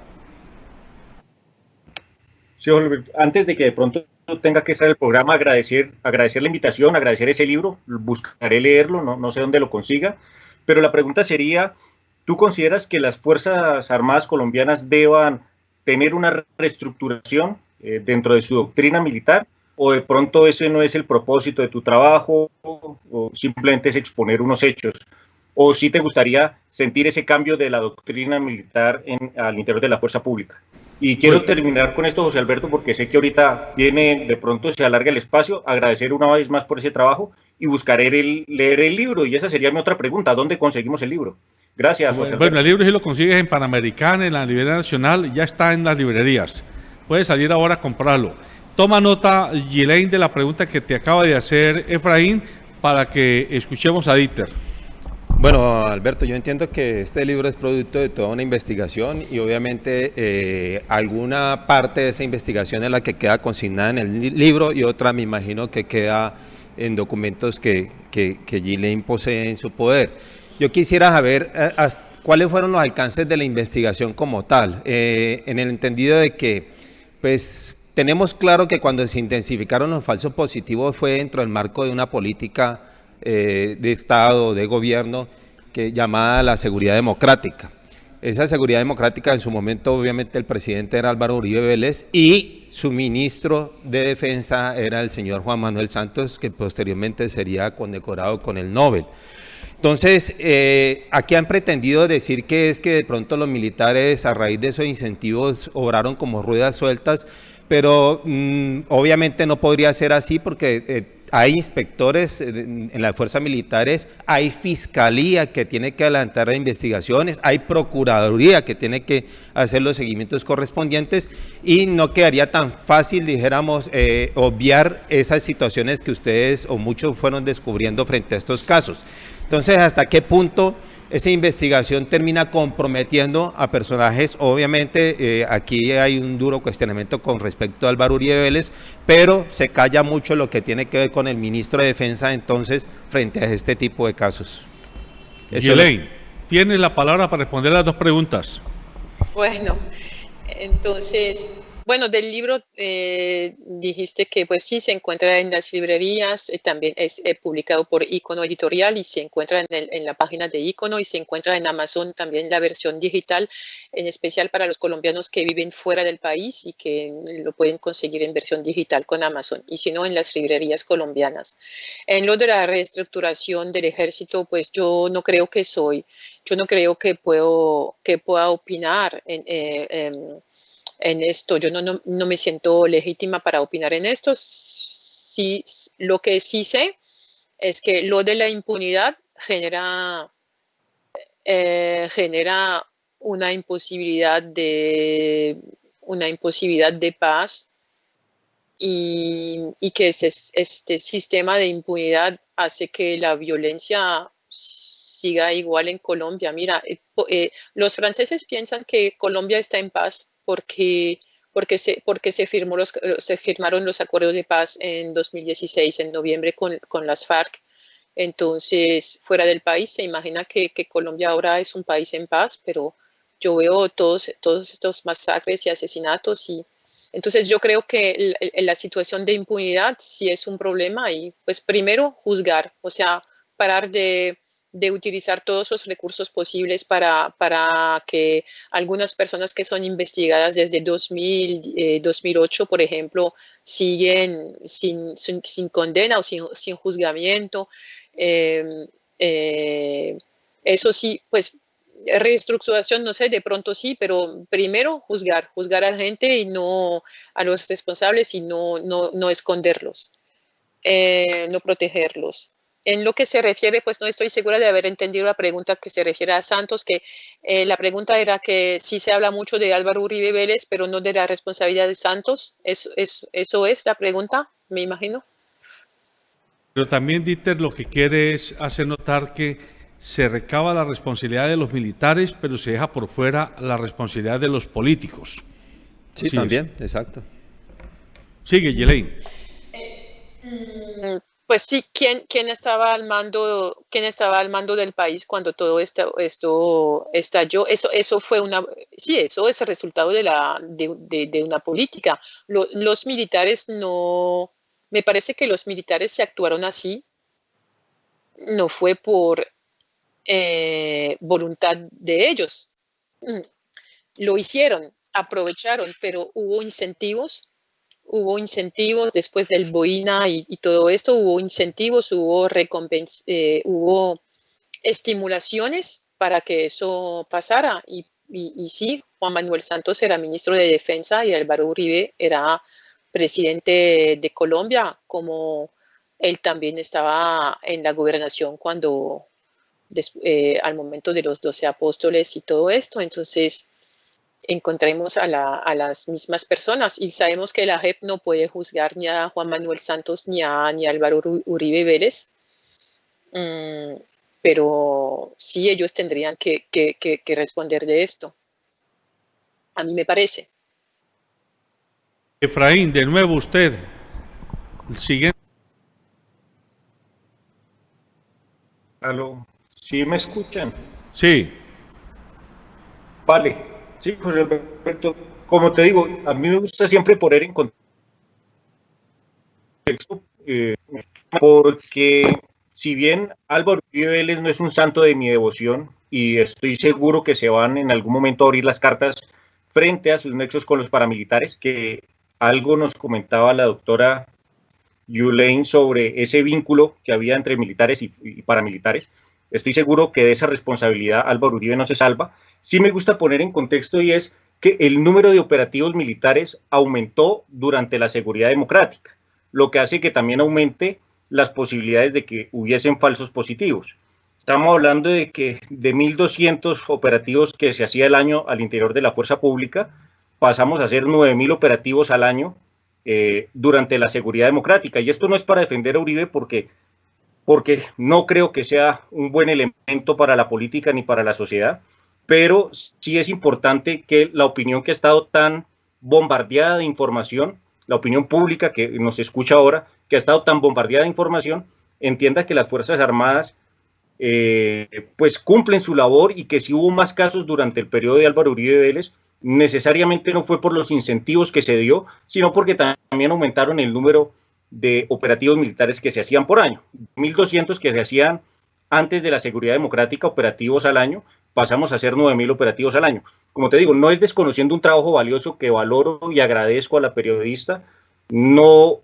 Sí, Oliver, antes de que de pronto tenga que estar en el programa, agradecer la invitación, agradecer ese libro, buscaré leerlo, no sé dónde lo consiga, pero la pregunta sería, ¿tú consideras que las Fuerzas Armadas colombianas deban tener una reestructuración dentro de su doctrina militar, o de pronto ese no es el propósito de tu trabajo, o simplemente es exponer unos hechos? ¿O sí te gustaría sentir ese cambio de la doctrina militar al interior de la fuerza pública? Y quiero terminar con esto, José Alberto, porque sé que ahorita de pronto se alarga el espacio, agradecer una vez más por ese trabajo y buscaré leer el libro, y esa sería mi otra pregunta, ¿dónde conseguimos el libro? Gracias, José Alberto. Bueno, el libro sí lo consigues en Panamericana, en la Librería Nacional, ya está en las librerías. Puedes salir ahora a comprarlo. Toma nota, Ghislaine, de la pregunta que te acaba de hacer Efraín, para que escuchemos a Dieter. Bueno, Alberto, yo entiendo que este libro es producto de toda una investigación y obviamente alguna parte de esa investigación es la que queda consignada en el libro y otra me imagino que queda en documentos que Ghislaine posee en su poder. Yo quisiera saber cuáles fueron los alcances de la investigación como tal, en el entendido de que, pues, tenemos claro que cuando se intensificaron los falsos positivos fue dentro del marco de una política de Estado, de gobierno, llamada la seguridad democrática. Esa seguridad democrática, en su momento, obviamente, el presidente era Álvaro Uribe Vélez y su ministro de Defensa era el señor Juan Manuel Santos, que posteriormente sería condecorado con el Nobel. Entonces, aquí han pretendido decir que es que de pronto los militares, a raíz de esos incentivos, obraron como ruedas sueltas, pero obviamente no podría ser así porque hay inspectores en las fuerzas militares, hay fiscalía que tiene que adelantar investigaciones, hay procuraduría que tiene que hacer los seguimientos correspondientes y no quedaría tan fácil, dijéramos, obviar esas situaciones que ustedes o muchos fueron descubriendo frente a estos casos. Entonces, ¿hasta qué punto esa investigación termina comprometiendo a personajes? Obviamente aquí hay un duro cuestionamiento con respecto a Álvaro Uribe Vélez, pero se calla mucho lo que tiene que ver con el ministro de Defensa entonces frente a este tipo de casos. Ghislaine, tienes la palabra para responder las dos preguntas. Bueno, entonces, bueno, del libro dijiste que pues sí se encuentra en las librerías, también es publicado por Icono Editorial y se encuentra en la página de Icono y se encuentra en Amazon también la versión digital, en especial para los colombianos que viven fuera del país y que lo pueden conseguir en versión digital con Amazon y si no en las librerías colombianas. En lo de la reestructuración del ejército, pues yo no creo que pueda opinar en esto. Yo no me siento legítima para opinar en esto. Sí, lo que sí sé es que lo de la impunidad genera una imposibilidad de paz y que este sistema de impunidad hace que la violencia siga igual en Colombia. Mira, los franceses piensan que Colombia está en paz porque se firmaron los acuerdos de paz en 2016, en noviembre, con las FARC. Entonces, fuera del país se imagina que Colombia ahora es un país en paz, pero yo veo todos estos masacres y asesinatos y entonces yo creo que la situación de impunidad sí es un problema y pues primero juzgar, o sea, parar de utilizar todos los recursos posibles para que algunas personas que son investigadas desde 2008, por ejemplo, siguen sin condena o sin juzgamiento. Eso sí, pues reestructuración, no sé, de pronto sí, pero primero juzgar a la gente y no a los responsables y no esconderlos, no protegerlos. En lo que se refiere, pues no estoy segura de haber entendido la pregunta que se refiere a Santos, que la pregunta era que sí se habla mucho de Álvaro Uribe Vélez, pero no de la responsabilidad de Santos. Eso es la pregunta, me imagino. Pero también Dieter lo que quiere es hacer notar que se recaba la responsabilidad de los militares, pero se deja por fuera la responsabilidad de los políticos. Sí, así también, exacto. Sigue, Ghislaine. Pues pues sí, ¿quién estaba al mando del país cuando todo esto estalló? Eso fue eso es el resultado de una política. Los militares no, me parece que los militares se actuaron así, no fue por voluntad de ellos. Lo hicieron, aprovecharon, pero hubo incentivos después del Boina y todo esto, hubo incentivos, hubo estimulaciones para que eso pasara. Y sí, Juan Manuel Santos era ministro de Defensa y Álvaro Uribe era presidente de Colombia, como él también estaba en la gobernación cuando, al momento de los 12 apóstoles y todo esto. Entonces, encontremos a las mismas personas y sabemos que la JEP no puede juzgar ni a Juan Manuel Santos ni a Álvaro Uribe Vélez, pero sí ellos tendrían que responder de esto, a mí me parece. Efraín, de nuevo usted, el siguiente. ¿Aló? ¿Sí me escuchan? Sí. Vale. Sí, José Alberto, como te digo, a mí me gusta siempre poner en contexto, porque si bien Álvaro Uribe Vélez no es un santo de mi devoción, y estoy seguro que se van en algún momento a abrir las cartas frente a sus nexos con los paramilitares, que algo nos comentaba la doctora Yulaine sobre ese vínculo que había entre militares y paramilitares. Estoy seguro que de esa responsabilidad Álvaro Uribe no se salva. Sí me gusta poner en contexto, y es que el número de operativos militares aumentó durante la seguridad democrática, lo que hace que también aumente las posibilidades de que hubiesen falsos positivos. Estamos hablando de que de 1.200 operativos que se hacía el año al interior de la fuerza pública, pasamos a hacer 9.000 operativos al año durante la seguridad democrática. Y esto no es para defender a Uribe porque no creo que sea un buen elemento para la política ni para la sociedad, pero sí es importante que la opinión que ha estado tan bombardeada de información, la opinión pública que nos escucha ahora, que ha estado tan bombardeada de información, entienda que las Fuerzas Armadas pues cumplen su labor, y que si hubo más casos durante el periodo de Álvaro Uribe Vélez, necesariamente no fue por los incentivos que se dio, sino porque también aumentaron el número de operativos militares que se hacían por año. 1.200 que se hacían antes de la seguridad democrática, operativos al año, pasamos a hacer 9.000 operativos al año. Como te digo, no es desconociendo un trabajo valioso que valoro y agradezco a la periodista,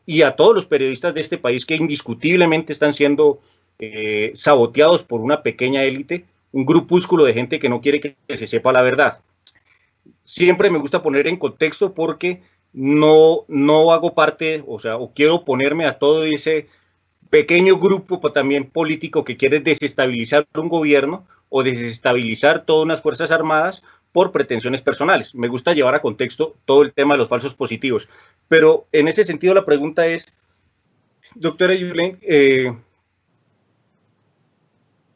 y a todos los periodistas de este país que indiscutiblemente están siendo saboteados por una pequeña élite, un grupúsculo de gente que no quiere que se sepa la verdad. Siempre me gusta poner en contexto porque no hago parte, o quiero oponerme a todo ese pequeño grupo también político que quiere desestabilizar un gobierno o desestabilizar todas unas fuerzas armadas por pretensiones personales. Me gusta llevar a contexto todo el tema de los falsos positivos. Pero en ese sentido la pregunta es, doctora Yulaine,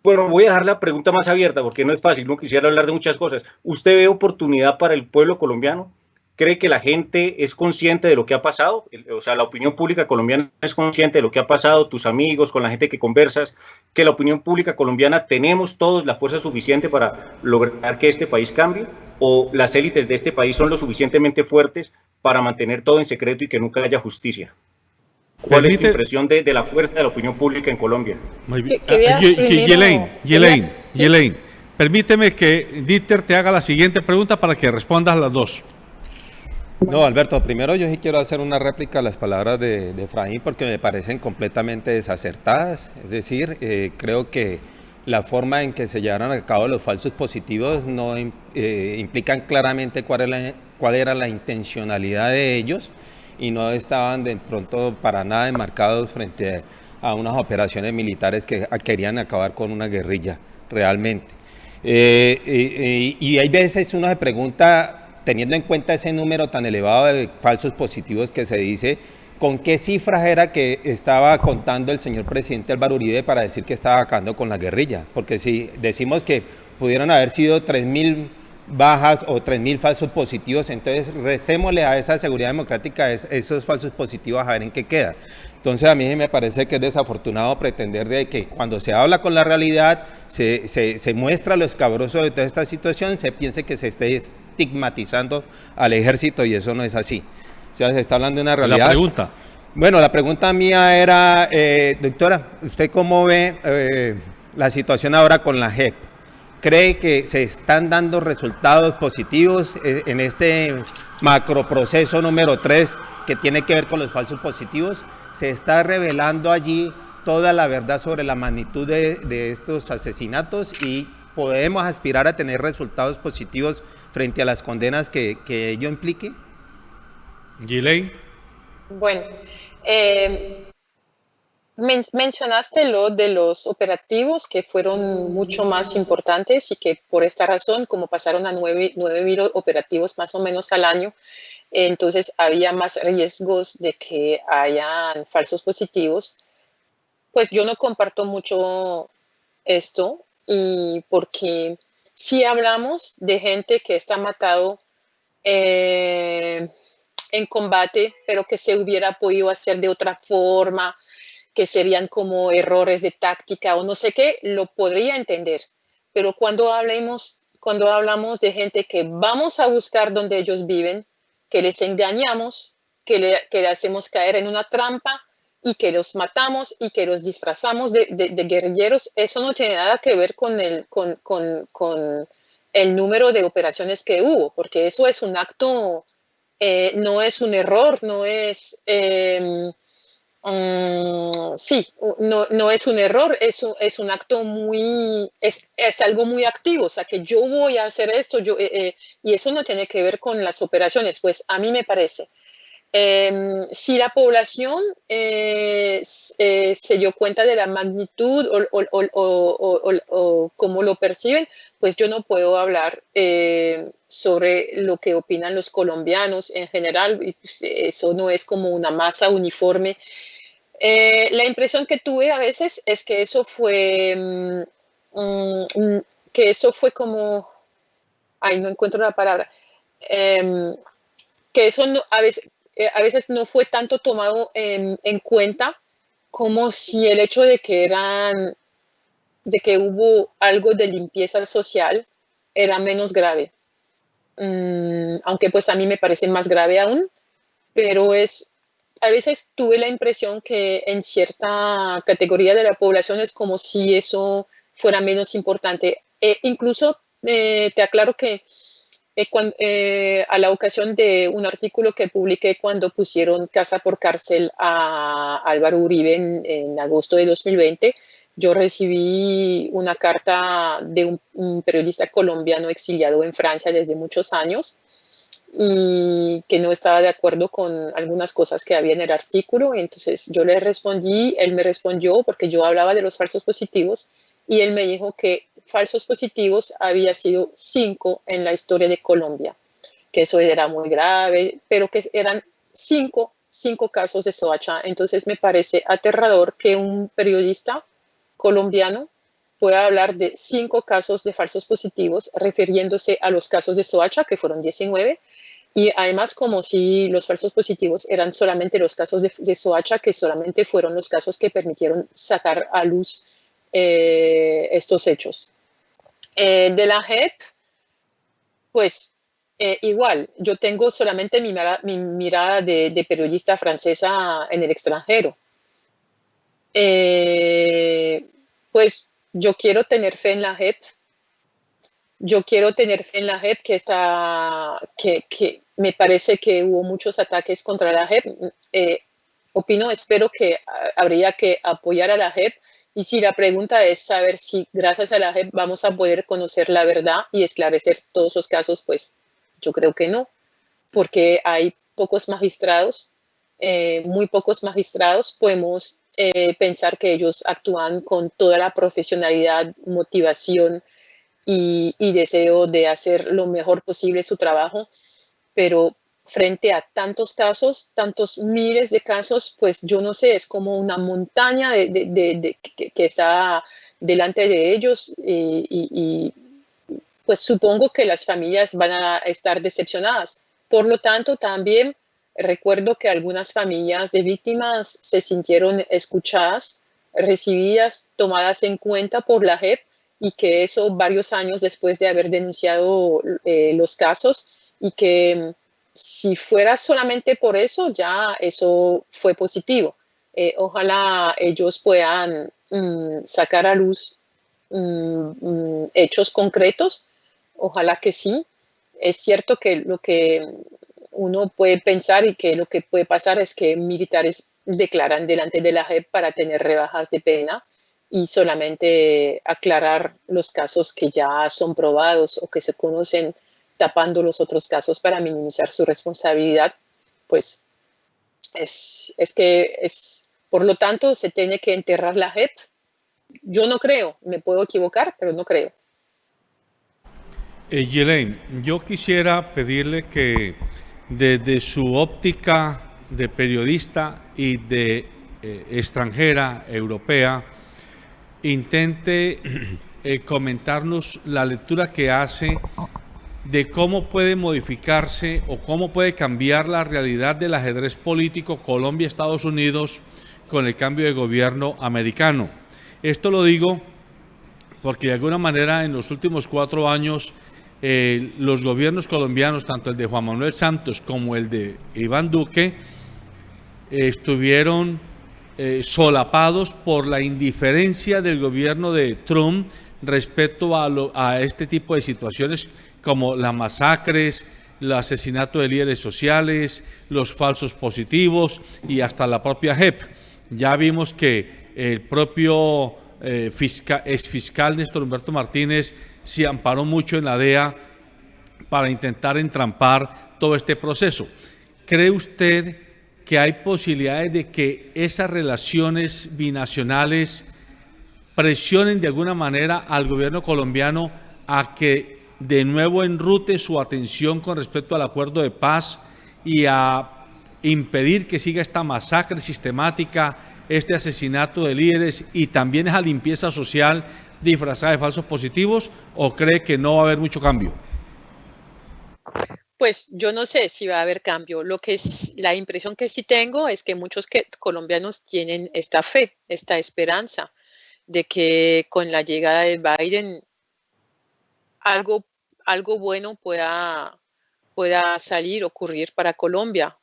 bueno, voy a dejar la pregunta más abierta porque no es fácil, no quisiera hablar de muchas cosas. ¿Usted ve oportunidad para el pueblo colombiano? ¿Cree que la gente es consciente de lo que ha pasado? O sea, la opinión pública colombiana es consciente de lo que ha pasado, tus amigos, con la gente que conversas, que la opinión pública colombiana tenemos todos la fuerza suficiente para lograr que este país cambie, o las élites de este país son lo suficientemente fuertes para mantener todo en secreto y que nunca haya justicia. ¿Cuál es tu impresión de la fuerza de la opinión pública en Colombia? Yelaine, permíteme que Dieter te haga la siguiente pregunta para que respondas las dos. No, Alberto, primero yo sí quiero hacer una réplica a las palabras de Efraín porque me parecen completamente desacertadas. Es decir, creo que la forma en que se llevaron a cabo los falsos positivos no implican claramente cuál era la intencionalidad de ellos, y no estaban de pronto para nada enmarcados frente a unas operaciones militares que querían acabar con una guerrilla realmente. Y hay veces uno se pregunta, teniendo en cuenta ese número tan elevado de falsos positivos que se dice, ¿con qué cifras era que estaba contando el señor presidente Álvaro Uribe para decir que estaba acabando con la guerrilla? Porque si decimos que pudieron haber sido 3.000 bajas o 3.000 falsos positivos, entonces restémosle a esa seguridad democrática esos falsos positivos a ver en qué queda. Entonces a mí me parece que es desafortunado pretender de que cuando se habla con la realidad, se muestra lo escabroso de toda esta situación, se piense que se esté estigmatizando al ejército y eso no es así. O sea, se está hablando de una realidad. La pregunta. Bueno, la pregunta mía era, doctora, ¿usted cómo ve la situación ahora con la JEP? ¿Cree que se están dando resultados positivos en este macroproceso número 3 que tiene que ver con los falsos positivos? ¿Se está revelando allí toda la verdad sobre la magnitud de estos asesinatos y podemos aspirar a tener resultados positivos frente a las condenas que ello implique? Giley. Bueno, mencionaste lo de los operativos que fueron mucho más importantes y que por esta razón, como pasaron a 9.000 operativos más o menos al año, entonces había más riesgos de que hayan falsos positivos. Pues yo no comparto mucho esto, y porque si hablamos de gente que está matado en combate, pero que se hubiera podido hacer de otra forma, que serían como errores de táctica o no sé qué, lo podría entender. Pero cuando hablamos de gente que vamos a buscar donde ellos viven, que les engañamos, que le hacemos caer en una trampa y que los matamos y que los disfrazamos de guerrilleros, eso no tiene nada que ver con el número de operaciones que hubo, porque eso es un acto, no es un error, no es... sí, no es un error, es un acto es algo muy activo, o sea, que yo voy a hacer esto, y eso no tiene que ver con las operaciones, pues a mí me parece. Si la población se dio cuenta de la magnitud o cómo lo perciben, pues yo no puedo hablar sobre lo que opinan los colombianos en general, y pues eso no es como una masa uniforme. La impresión que tuve a veces es que eso fue como, ay, no encuentro la palabra, que eso no, a veces no fue tanto tomado en cuenta como si el hecho de que hubo algo de limpieza social era menos grave. Aunque pues a mí me parece más grave aún, pero a veces tuve la impresión que en cierta categoría de la población es como si eso fuera menos importante. Incluso te aclaro que a la ocasión de un artículo que publiqué cuando pusieron casa por cárcel a Álvaro Uribe en agosto de 2020, yo recibí una carta de un periodista colombiano exiliado en Francia desde muchos años y que no estaba de acuerdo con algunas cosas que había en el artículo. Entonces yo le respondí, él me respondió porque yo hablaba de los falsos positivos y él me dijo que falsos positivos había sido 5 en la historia de Colombia, que eso era muy grave, pero que eran 5 casos de Soacha. Entonces me parece aterrador que un periodista colombiano pueda hablar de 5 casos de falsos positivos refiriéndose a los casos de Soacha, que fueron 19, y además como si los falsos positivos eran solamente los casos de Soacha, que solamente fueron los casos que permitieron sacar a luz estos hechos. De la JEP, pues igual, yo tengo solamente mi mirada de periodista francesa en el extranjero. Pues yo quiero tener fe en la JEP. Yo quiero tener fe en la JEP, que me parece que hubo muchos ataques contra la JEP. Espero que habría que apoyar a la JEP. Y si la pregunta es saber si gracias a la JEP vamos a poder conocer la verdad y esclarecer todos los casos, pues yo creo que no, porque hay pocos magistrados, muy pocos magistrados. Podemos pensar que ellos actúan con toda la profesionalidad, motivación y deseo de hacer lo mejor posible su trabajo, pero frente a tantos casos, tantos miles de casos, pues yo no sé, es como una montaña que está delante de ellos y pues supongo que las familias van a estar decepcionadas. Por lo tanto, también recuerdo que algunas familias de víctimas se sintieron escuchadas, recibidas, tomadas en cuenta por la JEP, y que eso varios años después de haber denunciado los casos, y que si fuera solamente por eso, ya eso fue positivo. Ojalá ellos puedan sacar a luz hechos concretos, ojalá que sí. Es cierto que lo que uno puede pensar y que lo que puede pasar es que militares declaran delante de la JEP para tener rebajas de pena y solamente aclarar los casos que ya son probados o que se conocen, tapando los otros casos para minimizar su responsabilidad. Pues por lo tanto, se tiene que enterrar la JEP. Yo no creo, me puedo equivocar, pero no creo. Ghislaine, yo quisiera pedirle que desde su óptica de periodista y de extranjera, europea, intente comentarnos la lectura que hace de cómo puede modificarse o cómo puede cambiar la realidad del ajedrez político Colombia-Estados Unidos con el cambio de gobierno americano. Esto lo digo porque de alguna manera en los últimos 4 años los gobiernos colombianos, tanto el de Juan Manuel Santos como el de Iván Duque, estuvieron solapados por la indiferencia del gobierno de Trump respecto a este tipo de situaciones como las masacres, el asesinato de líderes sociales, los falsos positivos y hasta la propia JEP. Ya vimos que el propio exfiscal Néstor Humberto Martínez se amparó mucho en la DEA para intentar entrampar todo este proceso. ¿Cree usted que hay posibilidades de que esas relaciones binacionales presionen de alguna manera al gobierno colombiano a que de nuevo enrute su atención con respecto al acuerdo de paz y a impedir que siga esta masacre sistemática, este asesinato de líderes y también esa limpieza social disfrazada de falsos positivos, o cree que no va a haber mucho cambio? Pues yo no sé si va a haber cambio. La impresión que sí tengo es que muchos colombianos tienen esta fe, esta esperanza de que con la llegada de Biden algo bueno pueda salir, ocurrir para Colombia.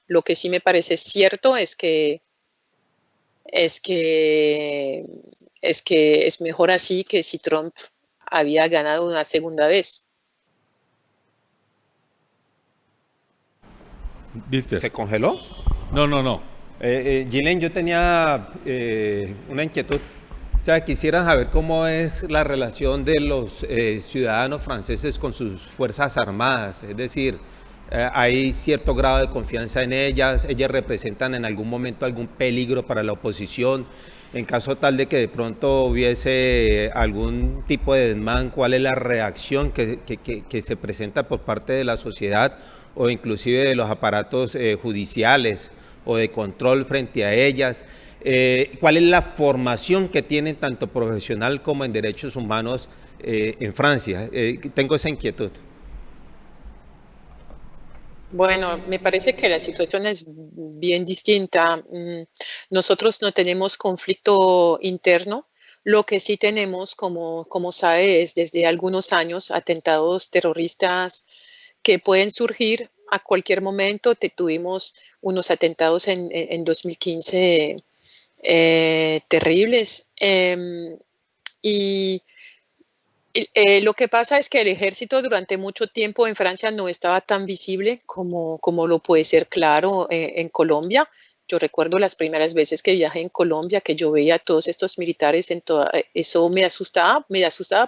Lo que sí me parece cierto es que es mejor así que si Trump había ganado una segunda vez. ¿Se congeló? No. Ghislaine, yo tenía una inquietud. O sea, quisiera saber cómo es la relación de los ciudadanos franceses con sus fuerzas armadas. Es decir, hay cierto grado de confianza en ellas. Ellas representan en algún momento algún peligro para la oposición. En caso tal de que de pronto hubiese algún tipo de desmán, ¿cuál es la reacción que se presenta por parte de la sociedad o inclusive de los aparatos judiciales o de control frente a ellas? ¿Cuál es la formación que tienen tanto profesional como en derechos humanos en Francia? Tengo esa inquietud. Bueno, me parece que la situación es bien distinta. Nosotros no tenemos conflicto interno. Lo que sí tenemos, como sabe, es desde algunos años atentados terroristas que pueden surgir a cualquier momento. Tuvimos unos atentados en 2015 terribles. Lo que pasa es que el ejército durante mucho tiempo en Francia no estaba tan visible como lo puede ser, claro, en Colombia. Yo recuerdo las primeras veces que viajé en Colombia, que yo veía a todos estos militares, eso me asustaba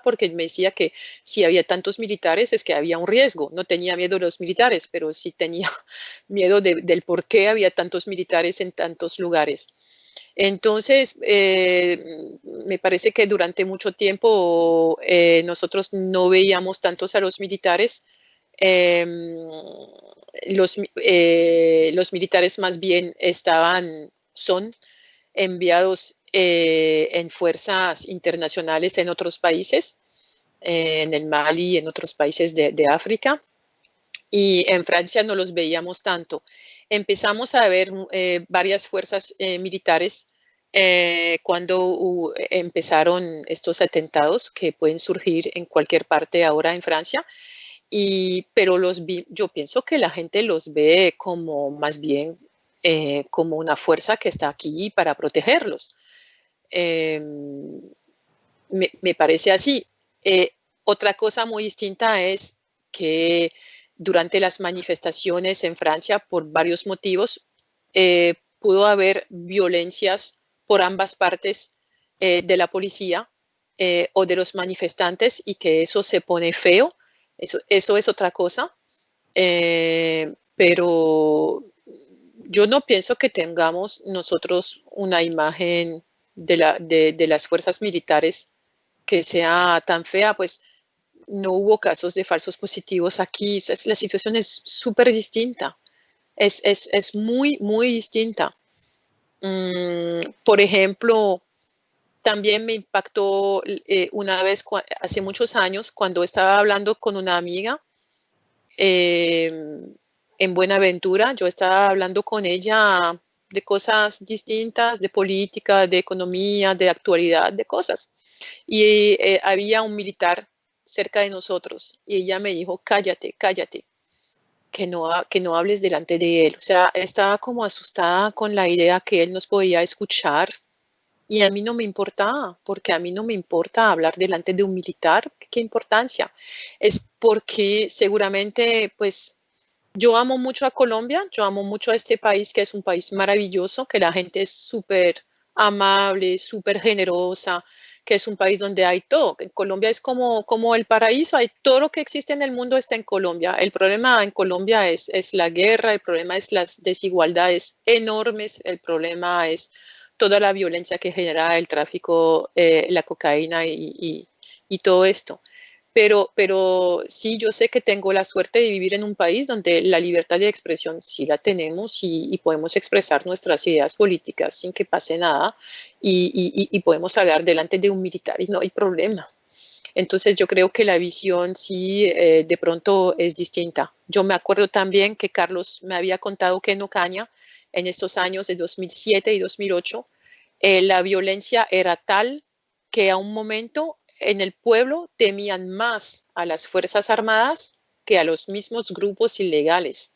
porque me decía que si había tantos militares es que había un riesgo. No tenía miedo de los militares, pero sí tenía miedo del por qué había tantos militares en tantos lugares. Entonces, me parece que durante mucho tiempo nosotros no veíamos tantos a los militares. Los militares más bien son enviados en fuerzas internacionales en otros países, en el Mali y en otros países de África. y en Francia no los veíamos tanto. Empezamos a ver varias fuerzas militares cuando empezaron estos atentados que pueden surgir en cualquier parte ahora en Francia, pero yo pienso que la gente los ve como más bien como una fuerza que está aquí para protegerlos. Me parece así. Otra cosa muy distinta es que durante las manifestaciones en Francia, por varios motivos, pudo haber violencias por ambas partes de la policía o de los manifestantes, y que eso se pone feo. Eso es otra cosa. Pero yo no pienso que tengamos nosotros una imagen de las fuerzas militares que sea tan fea. Pues no hubo casos de falsos positivos aquí. La situación es súper distinta. Es muy, muy distinta. Por ejemplo, también me impactó una vez, hace muchos años, cuando estaba hablando con una amiga en Buenaventura. Yo estaba hablando con ella de cosas distintas, de política, de economía, de actualidad, de cosas. Y había un militar cerca de nosotros y ella me dijo: cállate, cállate, que no hables delante de él. O sea, estaba como asustada con la idea que él nos podía escuchar, y a mí no me importaba, porque a mí no me importa hablar delante de un militar. ¿Qué importancia? Es porque seguramente, pues, yo amo mucho a Colombia, yo amo mucho a este país, que es un país maravilloso, que la gente es súper amable, súper generosa, que es un país donde hay todo. En Colombia es como el paraíso, hay todo lo que existe en el mundo está en Colombia. El problema en Colombia es la guerra, el problema es las desigualdades enormes, el problema es toda la violencia que genera el tráfico, la cocaína y todo esto. Pero sí, yo sé que tengo la suerte de vivir en un país donde la libertad de expresión sí la tenemos, y podemos expresar nuestras ideas políticas sin que pase nada, y podemos hablar delante de un militar y no hay problema. Entonces yo creo que la visión sí de pronto es distinta. Yo me acuerdo también que Carlos me había contado que en Ocaña, en estos años de 2007 y 2008, la violencia era tal que a un momento en el pueblo temían más a las Fuerzas Armadas que a los mismos grupos ilegales.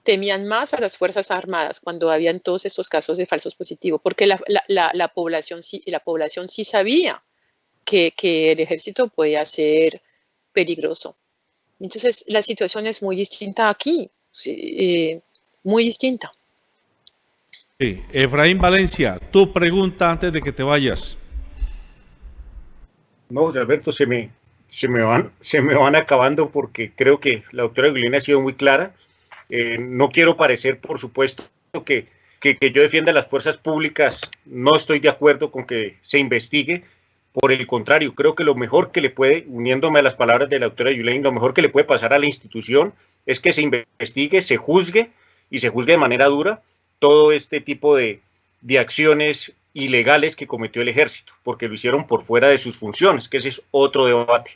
Temían más a las Fuerzas Armadas cuando habían todos estos casos de falsos positivos, porque la población sí sabía que el ejército podía ser peligroso. Entonces, la situación es muy distinta aquí, muy distinta. Sí. Efraín Valencia, tu pregunta antes de que te vayas. No, José Alberto, se me van acabando, porque creo que la doctora Aguilera ha sido muy clara. No quiero parecer, por supuesto, que yo defienda las fuerzas públicas. No estoy de acuerdo con que se investigue. Por el contrario, creo que lo mejor que le puede, uniéndome a las palabras de la doctora Yulain, lo mejor que le puede pasar a la institución es que se investigue, se juzgue, y se juzgue de manera dura todo este tipo de acciones ilegales que cometió el ejército, porque lo hicieron por fuera de sus funciones, que ese es otro debate.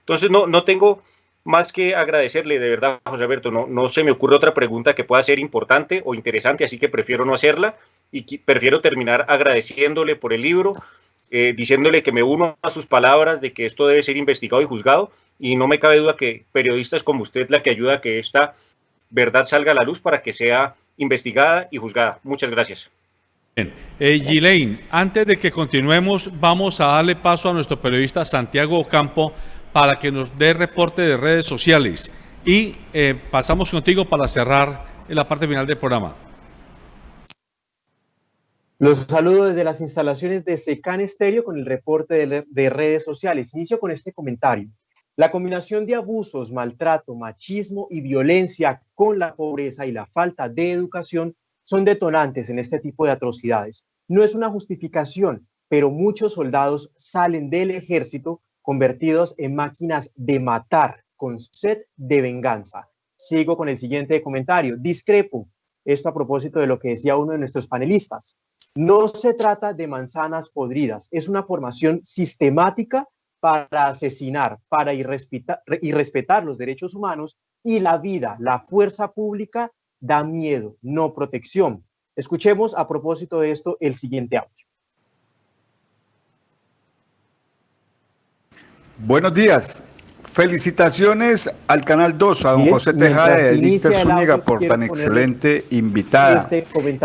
Entonces no tengo más que agradecerle, de verdad, José Alberto. No se me ocurre otra pregunta que pueda ser importante o interesante, así que prefiero no hacerla, y prefiero terminar agradeciéndole por el libro, diciéndole que me uno a sus palabras de que esto debe ser investigado y juzgado, y no me cabe duda que periodistas como usted es la que ayuda a que esta verdad salga a la luz para que sea investigada y juzgada. Muchas gracias. Bien. Ghislaine, antes de que continuemos, vamos a darle paso a nuestro periodista Santiago Ocampo para que nos dé reporte de redes sociales, y pasamos contigo para cerrar en la parte final del programa. Los saludo desde las instalaciones de Secan Estéreo con el reporte de redes sociales. Inicio con este comentario. La combinación de abusos, maltrato, machismo y violencia con la pobreza y la falta de educación son detonantes en este tipo de atrocidades. No es una justificación, pero muchos soldados salen del ejército convertidos en máquinas de matar con sed de venganza. Sigo con el siguiente comentario. Discrepo. Esto a propósito de lo que decía uno de nuestros panelistas. No se trata de manzanas podridas, es una formación sistemática para asesinar, para irrespetar los derechos humanos y la vida, la fuerza pública, da miedo, no protección. Escuchemos a propósito de esto el siguiente audio. Buenos días. Felicitaciones al Canal 2, a don José Tejada de Dicter Zúñiga por tan excelente invitada.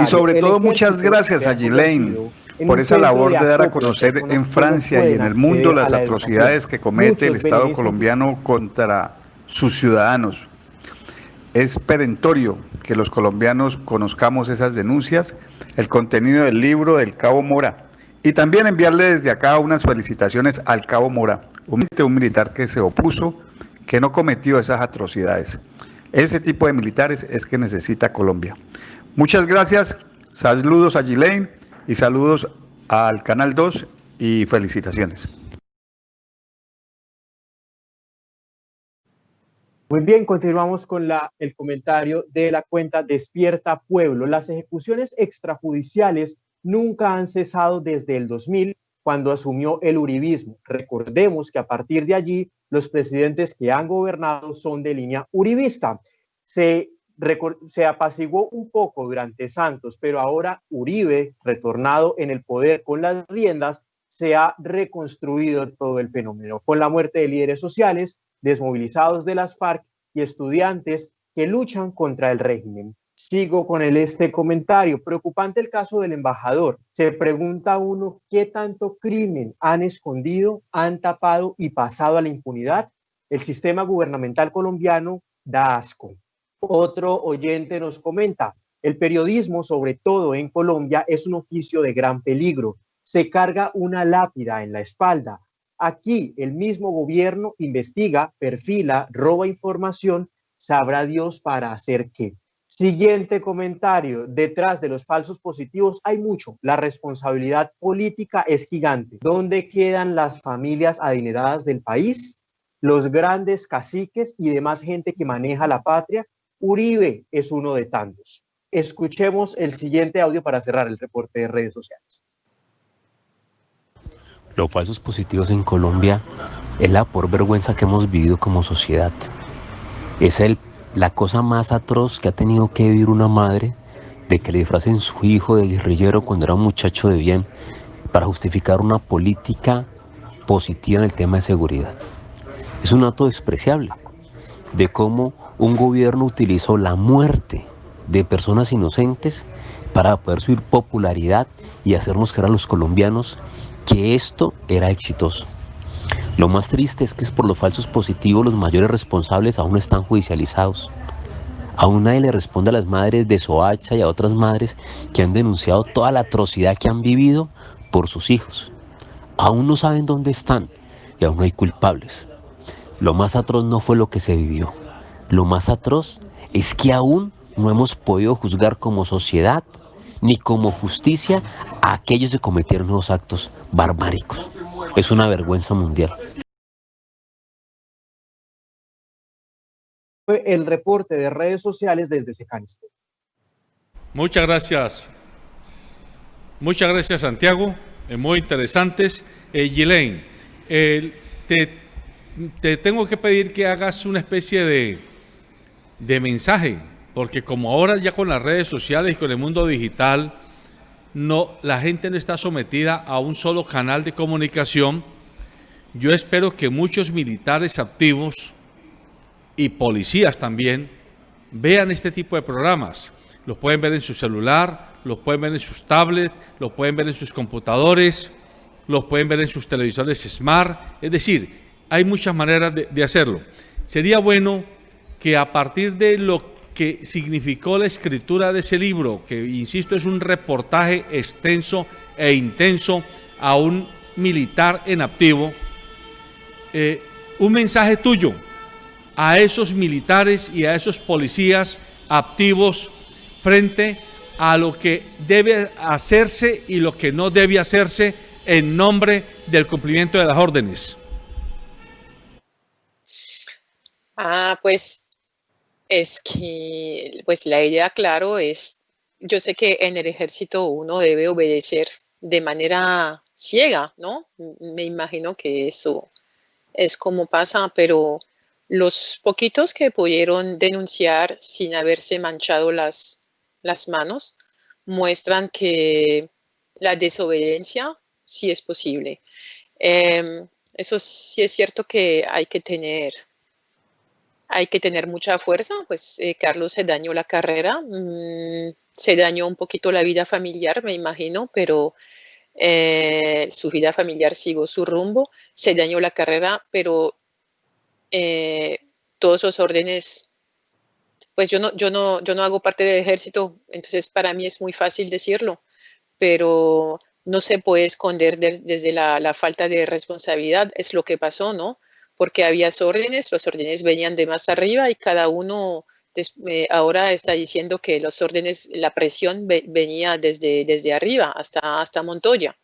Y sobre todo muchas gracias a Ghislaine por esa labor de dar a conocer en Francia y en el mundo las atrocidades que comete el Estado colombiano contra sus ciudadanos. Es perentorio que los colombianos conozcamos esas denuncias, el contenido del libro del Cabo Mora. Y también enviarle desde acá unas felicitaciones al Cabo Mora, un militar que se opuso, que no cometió esas atrocidades. Ese tipo de militares es que necesita Colombia. Muchas gracias, saludos a Ghislaine y saludos al Canal 2 y felicitaciones. Muy bien, continuamos con el comentario de la cuenta Despierta Pueblo. Las ejecuciones extrajudiciales nunca han cesado desde el 2000, cuando asumió el uribismo. Recordemos que a partir de allí, los presidentes que han gobernado son de línea uribista. Se apaciguó un poco durante Santos, pero ahora Uribe, retornado en el poder con las riendas, se ha reconstruido todo el fenómeno, con la muerte de líderes sociales, desmovilizados de las FARC y estudiantes que luchan contra el régimen. Sigo con este comentario. Preocupante el caso del embajador. Se pregunta uno qué tanto crimen han escondido, han tapado y pasado a la impunidad. El sistema gubernamental colombiano da asco. Otro oyente nos comenta, el periodismo, sobre todo en Colombia, es un oficio de gran peligro. Se carga una lápida en la espalda. Aquí el mismo gobierno investiga, perfila, roba información, sabrá Dios para hacer qué. Siguiente comentario, detrás de los falsos positivos hay mucho, la responsabilidad política es gigante. ¿Dónde quedan las familias adineradas del país? Los grandes caciques y demás gente que maneja la patria. Uribe es uno de tantos. Escuchemos el siguiente audio para cerrar el reporte de redes sociales. Los falsos positivos en Colombia es la por vergüenza que hemos vivido como sociedad. Es la cosa más atroz que ha tenido que vivir una madre, de que le disfracen su hijo de guerrillero cuando era un muchacho de bien para justificar una política positiva en el tema de seguridad. Es un acto despreciable de cómo un gobierno utilizó la muerte de personas inocentes para poder subir popularidad y hacernos creer a los colombianos que esto era exitoso. Lo más triste es que es por los falsos positivos los mayores responsables aún no están judicializados. Aún nadie le responde a las madres de Soacha y a otras madres que han denunciado toda la atrocidad que han vivido por sus hijos. Aún no saben dónde están y aún no hay culpables. Lo más atroz no fue lo que se vivió. Lo más atroz es que aún no hemos podido juzgar como sociedad ni como justicia a aquellos que cometieron nuevos actos barbáricos. Es una vergüenza mundial. Fue el reporte de redes sociales desde Secán Estéreo. Muchas gracias. Muchas gracias, Santiago. Muy interesantes. Ghislaine, te tengo que pedir que hagas una especie de mensaje, porque como ahora ya con las redes sociales y con el mundo digital, la gente no está sometida a un solo canal de comunicación. Yo espero que muchos militares activos y policías también vean este tipo de programas. Los pueden ver en su celular, los pueden ver en sus tablets, los pueden ver en sus computadores, los pueden ver en sus televisores smart. Es decir, hay muchas maneras de hacerlo. Sería bueno que a partir de lo que significó la escritura de ese libro, que insisto es un reportaje extenso e intenso a un militar en activo, un mensaje tuyo a esos militares y a esos policías activos frente a lo que debe hacerse y lo que no debe hacerse en nombre del cumplimiento de las órdenes. Pues es que la idea, claro, es, yo sé que en el ejército uno debe obedecer de manera ciega, ¿no? Me imagino que eso es como pasa, pero Los poquitos que pudieron denunciar sin haberse manchado las manos muestran que la desobediencia sí es posible. Eso sí es cierto que hay que tener mucha fuerza, pues Carlos se dañó la carrera, se dañó un poquito la vida familiar, me imagino, pero su vida familiar siguió su rumbo, se dañó la carrera, pero todos los órdenes, pues yo no hago parte del ejército, entonces para mí es muy fácil decirlo, pero no se puede esconder desde la falta de responsabilidad, es lo que pasó, ¿no? Porque había órdenes, los órdenes venían de más arriba y cada uno ahora está diciendo que los órdenes, la presión venía desde arriba hasta Montoya.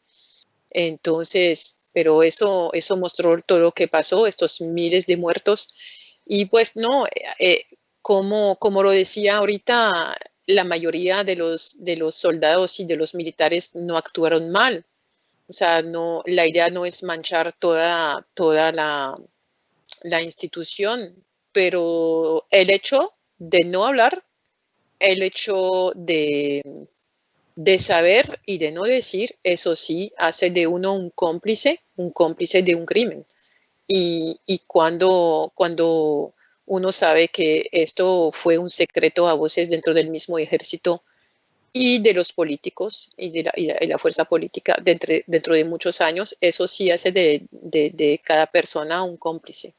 Entonces, pero eso mostró todo lo que pasó, estos miles de muertos. Y pues no, como lo decía ahorita, la mayoría de los soldados y de los militares no actuaron mal. O sea, no, la idea no es manchar toda la institución, pero el hecho de no hablar, el hecho de saber y de no decir, eso sí hace de uno un cómplice de un crimen. Y cuando uno sabe que esto fue un secreto a voces dentro del mismo ejército y de los políticos y de la fuerza política dentro de muchos años, eso sí hace de cada persona un cómplice.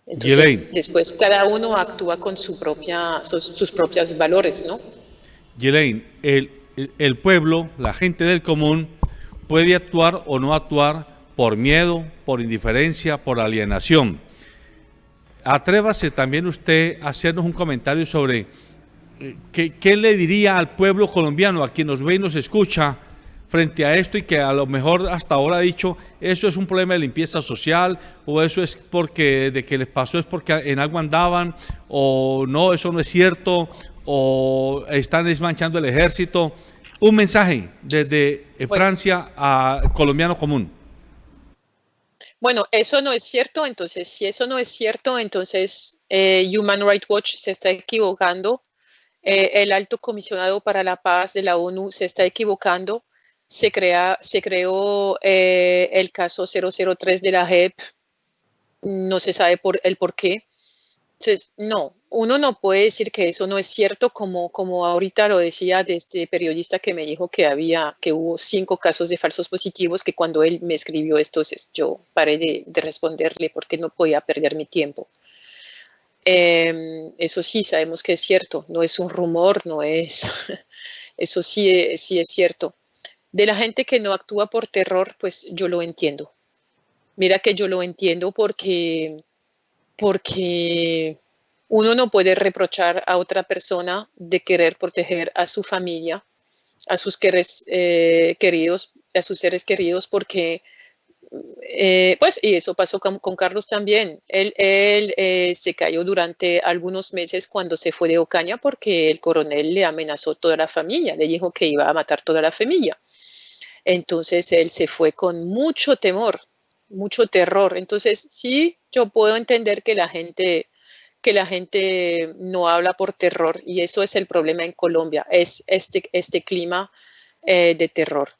Entonces, después cada uno actúa con sus propios valores, ¿no? Ghislaine, el pueblo, la gente del común, puede actuar o no actuar por miedo, por indiferencia, por alienación. Atrévase también usted a hacernos un comentario sobre qué le diría al pueblo colombiano, a quien nos ve y nos escucha, frente a esto, y que a lo mejor hasta ahora ha dicho, eso es un problema de limpieza social, o eso es porque de que les pasó es porque en algo andaban, o no, eso no es cierto, o están desmanchando el ejército. Un mensaje desde Francia a colombiano común. Bueno, eso no es cierto. Entonces, si eso no es cierto, entonces Human Rights Watch se está equivocando. El Alto Comisionado para la Paz de la ONU se está equivocando. Se creó el caso 003 de la JEP. No se sabe el por qué. Entonces, no, uno no puede decir que eso no es cierto, como ahorita lo decía de este periodista que me dijo que hubo 5 casos de falsos positivos, que cuando él me escribió esto, yo paré de responderle porque no podía perder mi tiempo. Eso sí, sabemos que es cierto, no es un rumor, no es, eso sí es cierto. De la gente que no actúa por terror, pues yo lo entiendo. Mira que yo lo entiendo porque uno no puede reprochar a otra persona de querer proteger a su familia, a sus seres queridos, porque pues, y eso pasó con Carlos también. Él se cayó durante algunos meses cuando se fue de Ocaña porque el coronel le amenazó toda la familia, le dijo que iba a matar toda la familia. Entonces él se fue con mucho temor, mucho terror. Entonces sí, yo puedo entender que la gente no habla por terror, y eso es el problema en Colombia, es este clima de terror.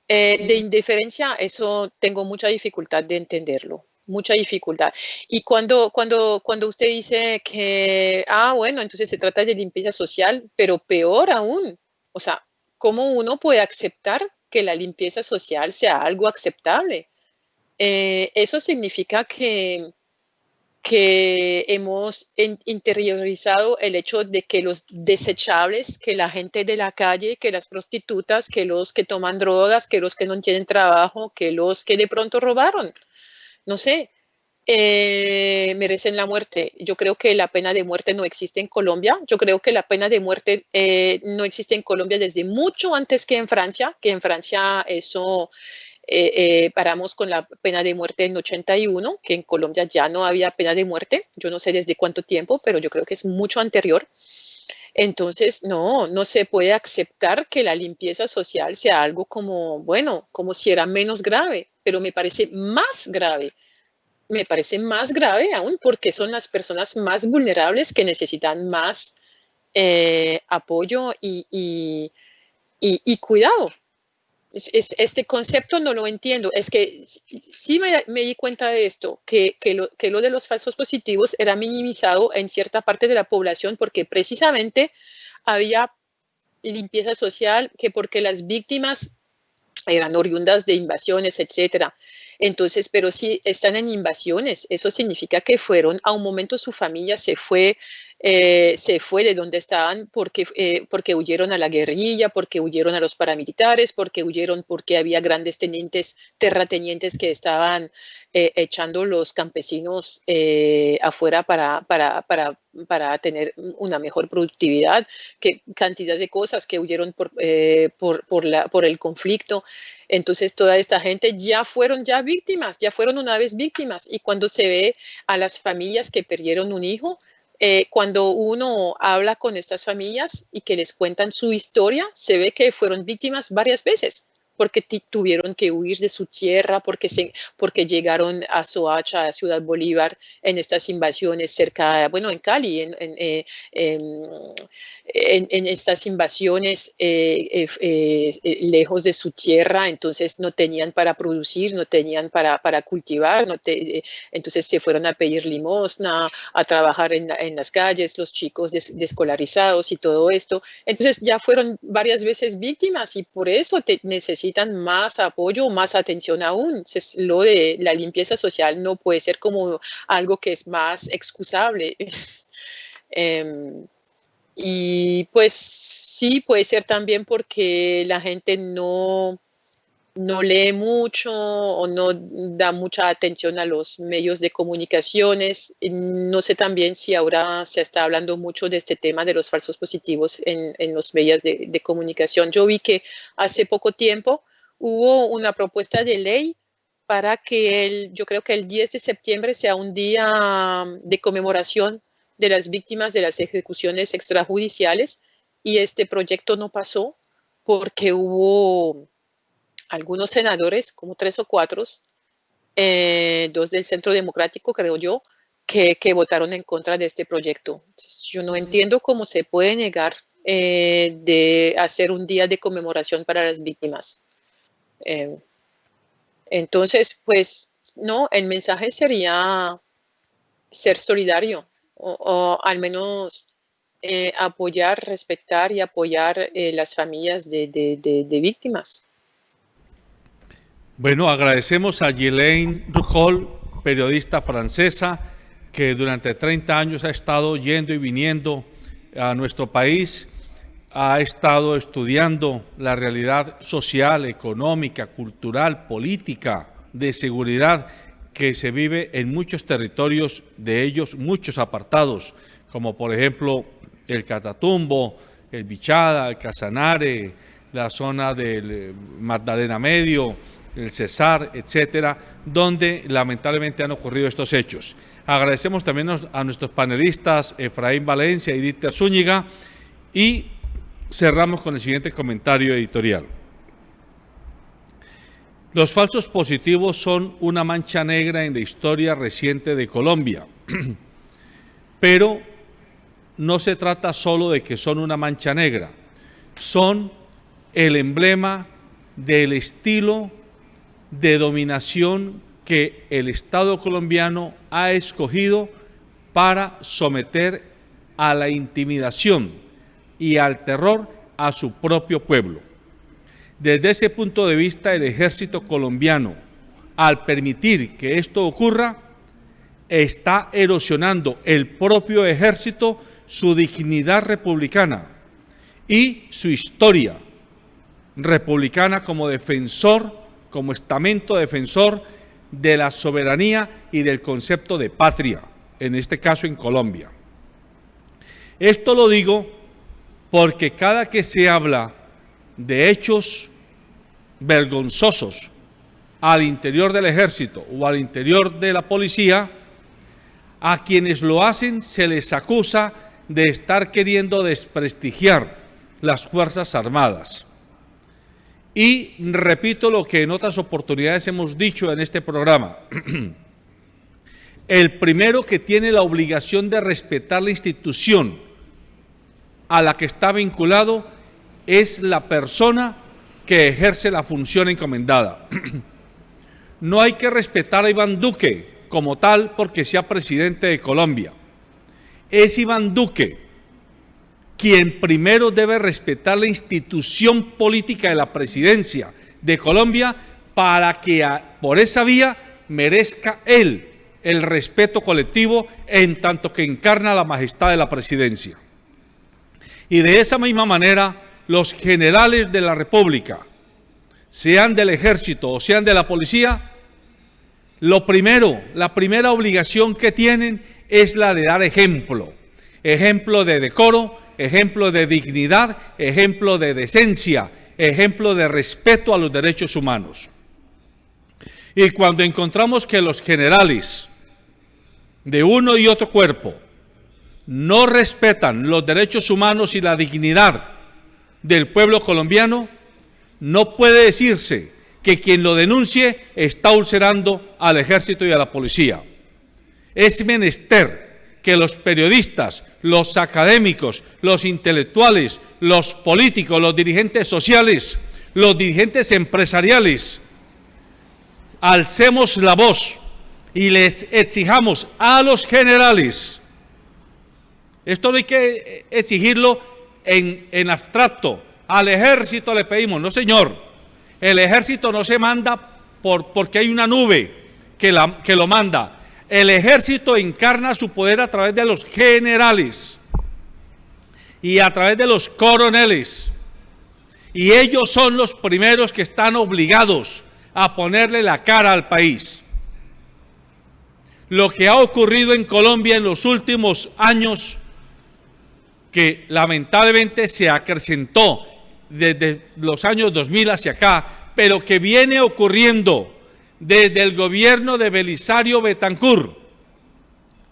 De indiferencia, eso tengo mucha dificultad de entenderlo, mucha dificultad. Y cuando usted dice que, bueno, entonces se trata de limpieza social, pero peor aún, o sea, ¿cómo uno puede aceptar que la limpieza social sea algo aceptable? Eso significa que hemos interiorizado el hecho de que los desechables, que la gente de la calle, que las prostitutas, que los que toman drogas, que los que no tienen trabajo, que los que de pronto robaron, no sé, merecen la muerte. Yo creo que la pena de muerte no existe en Colombia. Yo creo que la pena de muerte no existe en Colombia desde mucho antes que en Francia, eso... paramos con la pena de muerte en 81, que en Colombia ya no había pena de muerte. Yo no sé desde cuánto tiempo, pero yo creo que es mucho anterior. Entonces, no se puede aceptar que la limpieza social sea algo como si era menos grave, pero me parece más grave. me parece más grave aún porque son las personas más vulnerables que necesitan más apoyo y cuidado. Este concepto no lo entiendo. Es que sí me di cuenta de esto, que lo de los falsos positivos era minimizado en cierta parte de la población porque precisamente había limpieza social, que porque las víctimas eran oriundas de invasiones, etcétera. Entonces, pero si están en invasiones, eso significa que fueron, a un momento su familia se fue de donde estaban porque huyeron a la guerrilla, porque huyeron a los paramilitares, porque había grandes terratenientes que estaban echando los campesinos afuera para tener una mejor productividad, que cantidad de cosas que huyeron por el conflicto. Entonces toda esta gente ya fueron una vez víctimas, y cuando se ve a las familias que perdieron un hijo, cuando uno habla con estas familias y que les cuentan su historia, se ve que fueron víctimas varias veces, porque tuvieron que huir de su tierra, porque llegaron a Soacha, a Ciudad Bolívar, en estas invasiones en Cali, en estas invasiones lejos de su tierra. Entonces no tenían para producir, no tenían para cultivar, entonces se fueron a pedir limosna, a trabajar en las calles, los chicos desescolarizados y todo esto. Entonces ya fueron varias veces víctimas, y por eso necesitan más apoyo, más atención aún. Entonces, lo de la limpieza social no puede ser como algo que es más excusable. Y pues sí, puede ser también porque la gente no lee mucho o no da mucha atención a los medios de comunicaciones. No sé también si ahora se está hablando mucho de este tema de los falsos positivos en los medios de comunicación. Yo vi que hace poco tiempo hubo una propuesta de ley para que yo creo que el 10 de septiembre sea un día de conmemoración de las víctimas de las ejecuciones extrajudiciales, y este proyecto no pasó porque hubo algunos senadores, como 3 o 4, 2 del Centro Democrático, creo yo, que votaron en contra de este proyecto. Entonces, yo no entiendo cómo se puede negar de hacer un día de conmemoración para las víctimas. Entonces, pues, no, el mensaje sería ser solidario, o al menos apoyar, respetar y apoyar las familias de víctimas. Bueno, agradecemos a Ghislaine Rouhol, periodista francesa, que durante 30 años ha estado yendo y viniendo a nuestro país, ha estado estudiando la realidad social, económica, cultural, política, de seguridad que se vive en muchos territorios, de ellos muchos apartados, como por ejemplo el Catatumbo, el Bichada, el Casanare, la zona del Magdalena Medio, el Cesar, etcétera, donde lamentablemente han ocurrido estos hechos. Agradecemos también a nuestros panelistas, Efraín Valencia y Dieter Zúñiga, y cerramos con el siguiente comentario editorial. Los falsos positivos son una mancha negra en la historia reciente de Colombia, pero no se trata solo de que son una mancha negra, son el emblema del estilo de dominación que el Estado colombiano ha escogido para someter a la intimidación y al terror a su propio pueblo. Desde ese punto de vista, el ejército colombiano, al permitir que esto ocurra, está erosionando el propio ejército, su dignidad republicana y su historia republicana como defensor, como estamento defensor de la soberanía y del concepto de patria, en este caso en Colombia. Esto lo digo porque cada que se habla de hechos vergonzosos al interior del ejército o al interior de la policía, a quienes lo hacen se les acusa de estar queriendo desprestigiar las Fuerzas Armadas. Y repito lo que en otras oportunidades hemos dicho en este programa. el primero que tiene la obligación de respetar la institución a la que está vinculado es la persona que ejerce la función encomendada. No hay que respetar a Iván Duque como tal porque sea presidente de Colombia. Es Iván Duque quien primero debe respetar la institución política de la presidencia de Colombia para que por esa vía merezca él el respeto colectivo en tanto que encarna la majestad de la presidencia. Y de esa misma manera, los generales de la República, sean del ejército o sean de la policía, la primera obligación que tienen es la de dar ejemplo. Ejemplo de decoro, ejemplo de dignidad, ejemplo de decencia, ejemplo de respeto a los derechos humanos. Y cuando encontramos que los generales de uno y otro cuerpo no respetan los derechos humanos y la dignidad del pueblo colombiano, no puede decirse que quien lo denuncie está ulcerando al ejército y a la policía. Es menester que los periodistas, los académicos, los intelectuales, los políticos, los dirigentes sociales, los dirigentes empresariales, alcemos la voz y les exijamos a los generales. Esto no hay que exigirlo en abstracto. Al ejército le pedimos, no señor, el ejército no se manda porque hay una nube que lo manda. El ejército encarna su poder a través de los generales y a través de los coroneles. Y ellos son los primeros que están obligados a ponerle la cara al país. Lo que ha ocurrido en Colombia en los últimos años, que lamentablemente se acrecentó desde los años 2000 hacia acá, pero que viene ocurriendo desde el gobierno de Belisario Betancur,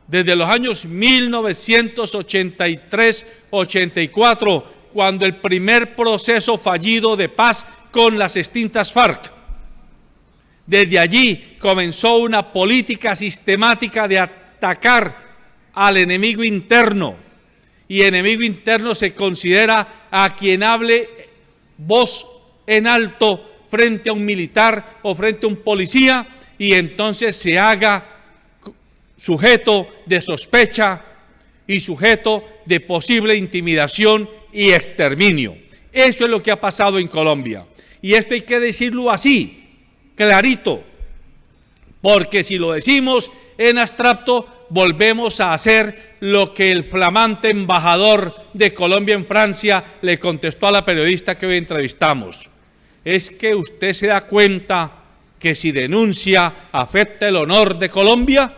desde los años 1983-84, cuando el primer proceso fallido de paz con las extintas FARC. Desde allí comenzó una política sistemática de atacar al enemigo interno, y enemigo interno se considera a quien hable voz en alto frente a un militar o frente a un policía y entonces se haga sujeto de sospecha y sujeto de posible intimidación y exterminio. Eso es lo que ha pasado en Colombia. Y esto hay que decirlo así, clarito, porque si lo decimos en abstracto, volvemos a hacer lo que el flamante embajador de Colombia en Francia le contestó a la periodista que hoy entrevistamos. Es que usted se da cuenta que si denuncia afecta el honor de Colombia.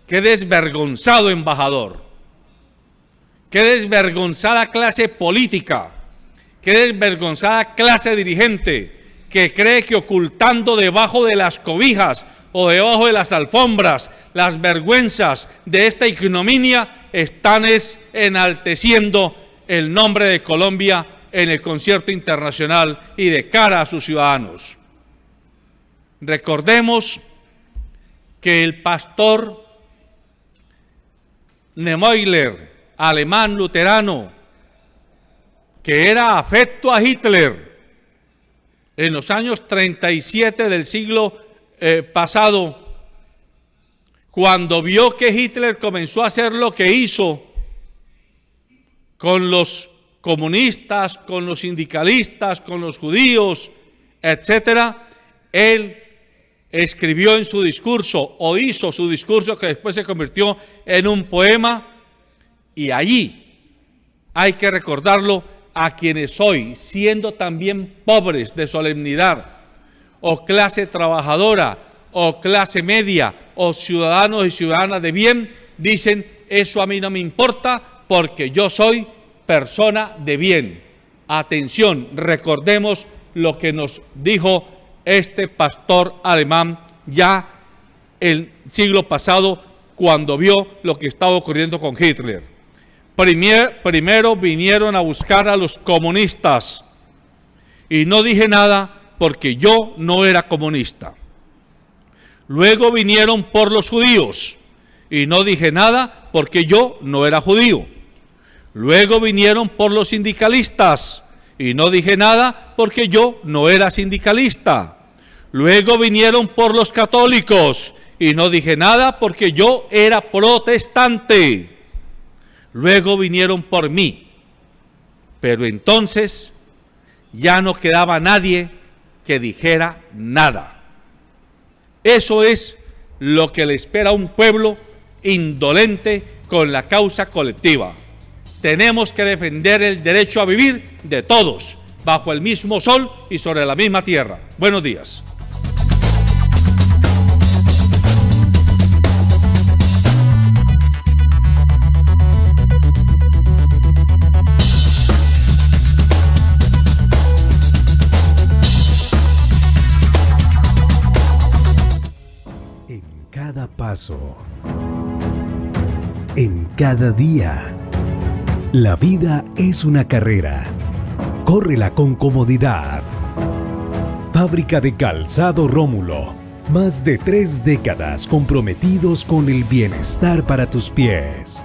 ¡Qué desvergonzado embajador! ¡Qué desvergonzada clase política! ¡Qué desvergonzada clase dirigente que cree que ocultando debajo de las cobijas o debajo de las alfombras las vergüenzas de esta ignominia están enalteciendo el nombre de Colombia en el concierto internacional y de cara a sus ciudadanos? Recordemos que el pastor Niemöller, alemán luterano, que era afecto a Hitler en los años 37 del siglo pasado, cuando vio que Hitler comenzó a hacer lo que hizo con los comunistas, con los sindicalistas, con los judíos, etcétera, él escribió en su discurso o hizo su discurso que después se convirtió en un poema, y allí hay que recordarlo a quienes hoy, siendo también pobres de solemnidad, o clase trabajadora, o clase media, o ciudadanos y ciudadanas de bien, dicen, eso a mí no me importa porque yo soy persona de bien. Atención, recordemos lo que nos dijo este pastor alemán ya el siglo pasado cuando vio lo que estaba ocurriendo con Hitler. Primero vinieron a buscar a los comunistas y no dije nada porque yo no era comunista. Luego vinieron por los judíos y no dije nada porque yo no era judío. Luego vinieron por los sindicalistas y no dije nada porque yo no era sindicalista. Luego vinieron por los católicos y no dije nada porque yo era protestante. Luego vinieron por mí. Pero entonces ya no quedaba nadie que dijera nada. Eso es lo que le espera a un pueblo indolente con la causa colectiva. Tenemos que defender el derecho a vivir de todos, bajo el mismo sol y sobre la misma tierra. Buenos días. En cada paso, en cada día, la vida es una carrera. Córrela con comodidad. Fábrica de Calzado Rómulo. Más de 3 décadas comprometidos con el bienestar para tus pies.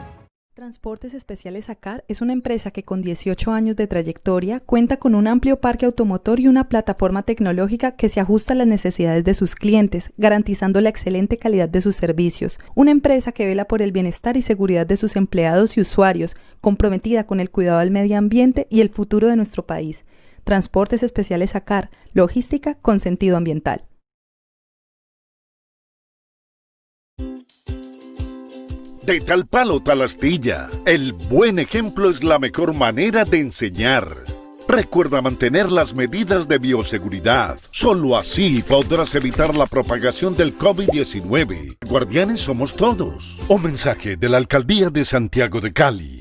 Transportes Especiales ACAR es una empresa que con 18 años de trayectoria cuenta con un amplio parque automotor y una plataforma tecnológica que se ajusta a las necesidades de sus clientes, garantizando la excelente calidad de sus servicios. Una empresa que vela por el bienestar y seguridad de sus empleados y usuarios, comprometida con el cuidado del medio ambiente y el futuro de nuestro país. Transportes Especiales ACAR, logística con sentido ambiental. De tal palo, tal astilla. El buen ejemplo es la mejor manera de enseñar. Recuerda mantener las medidas de bioseguridad. Solo así podrás evitar la propagación del COVID-19. Guardianes somos todos. Un mensaje de la Alcaldía de Santiago de Cali.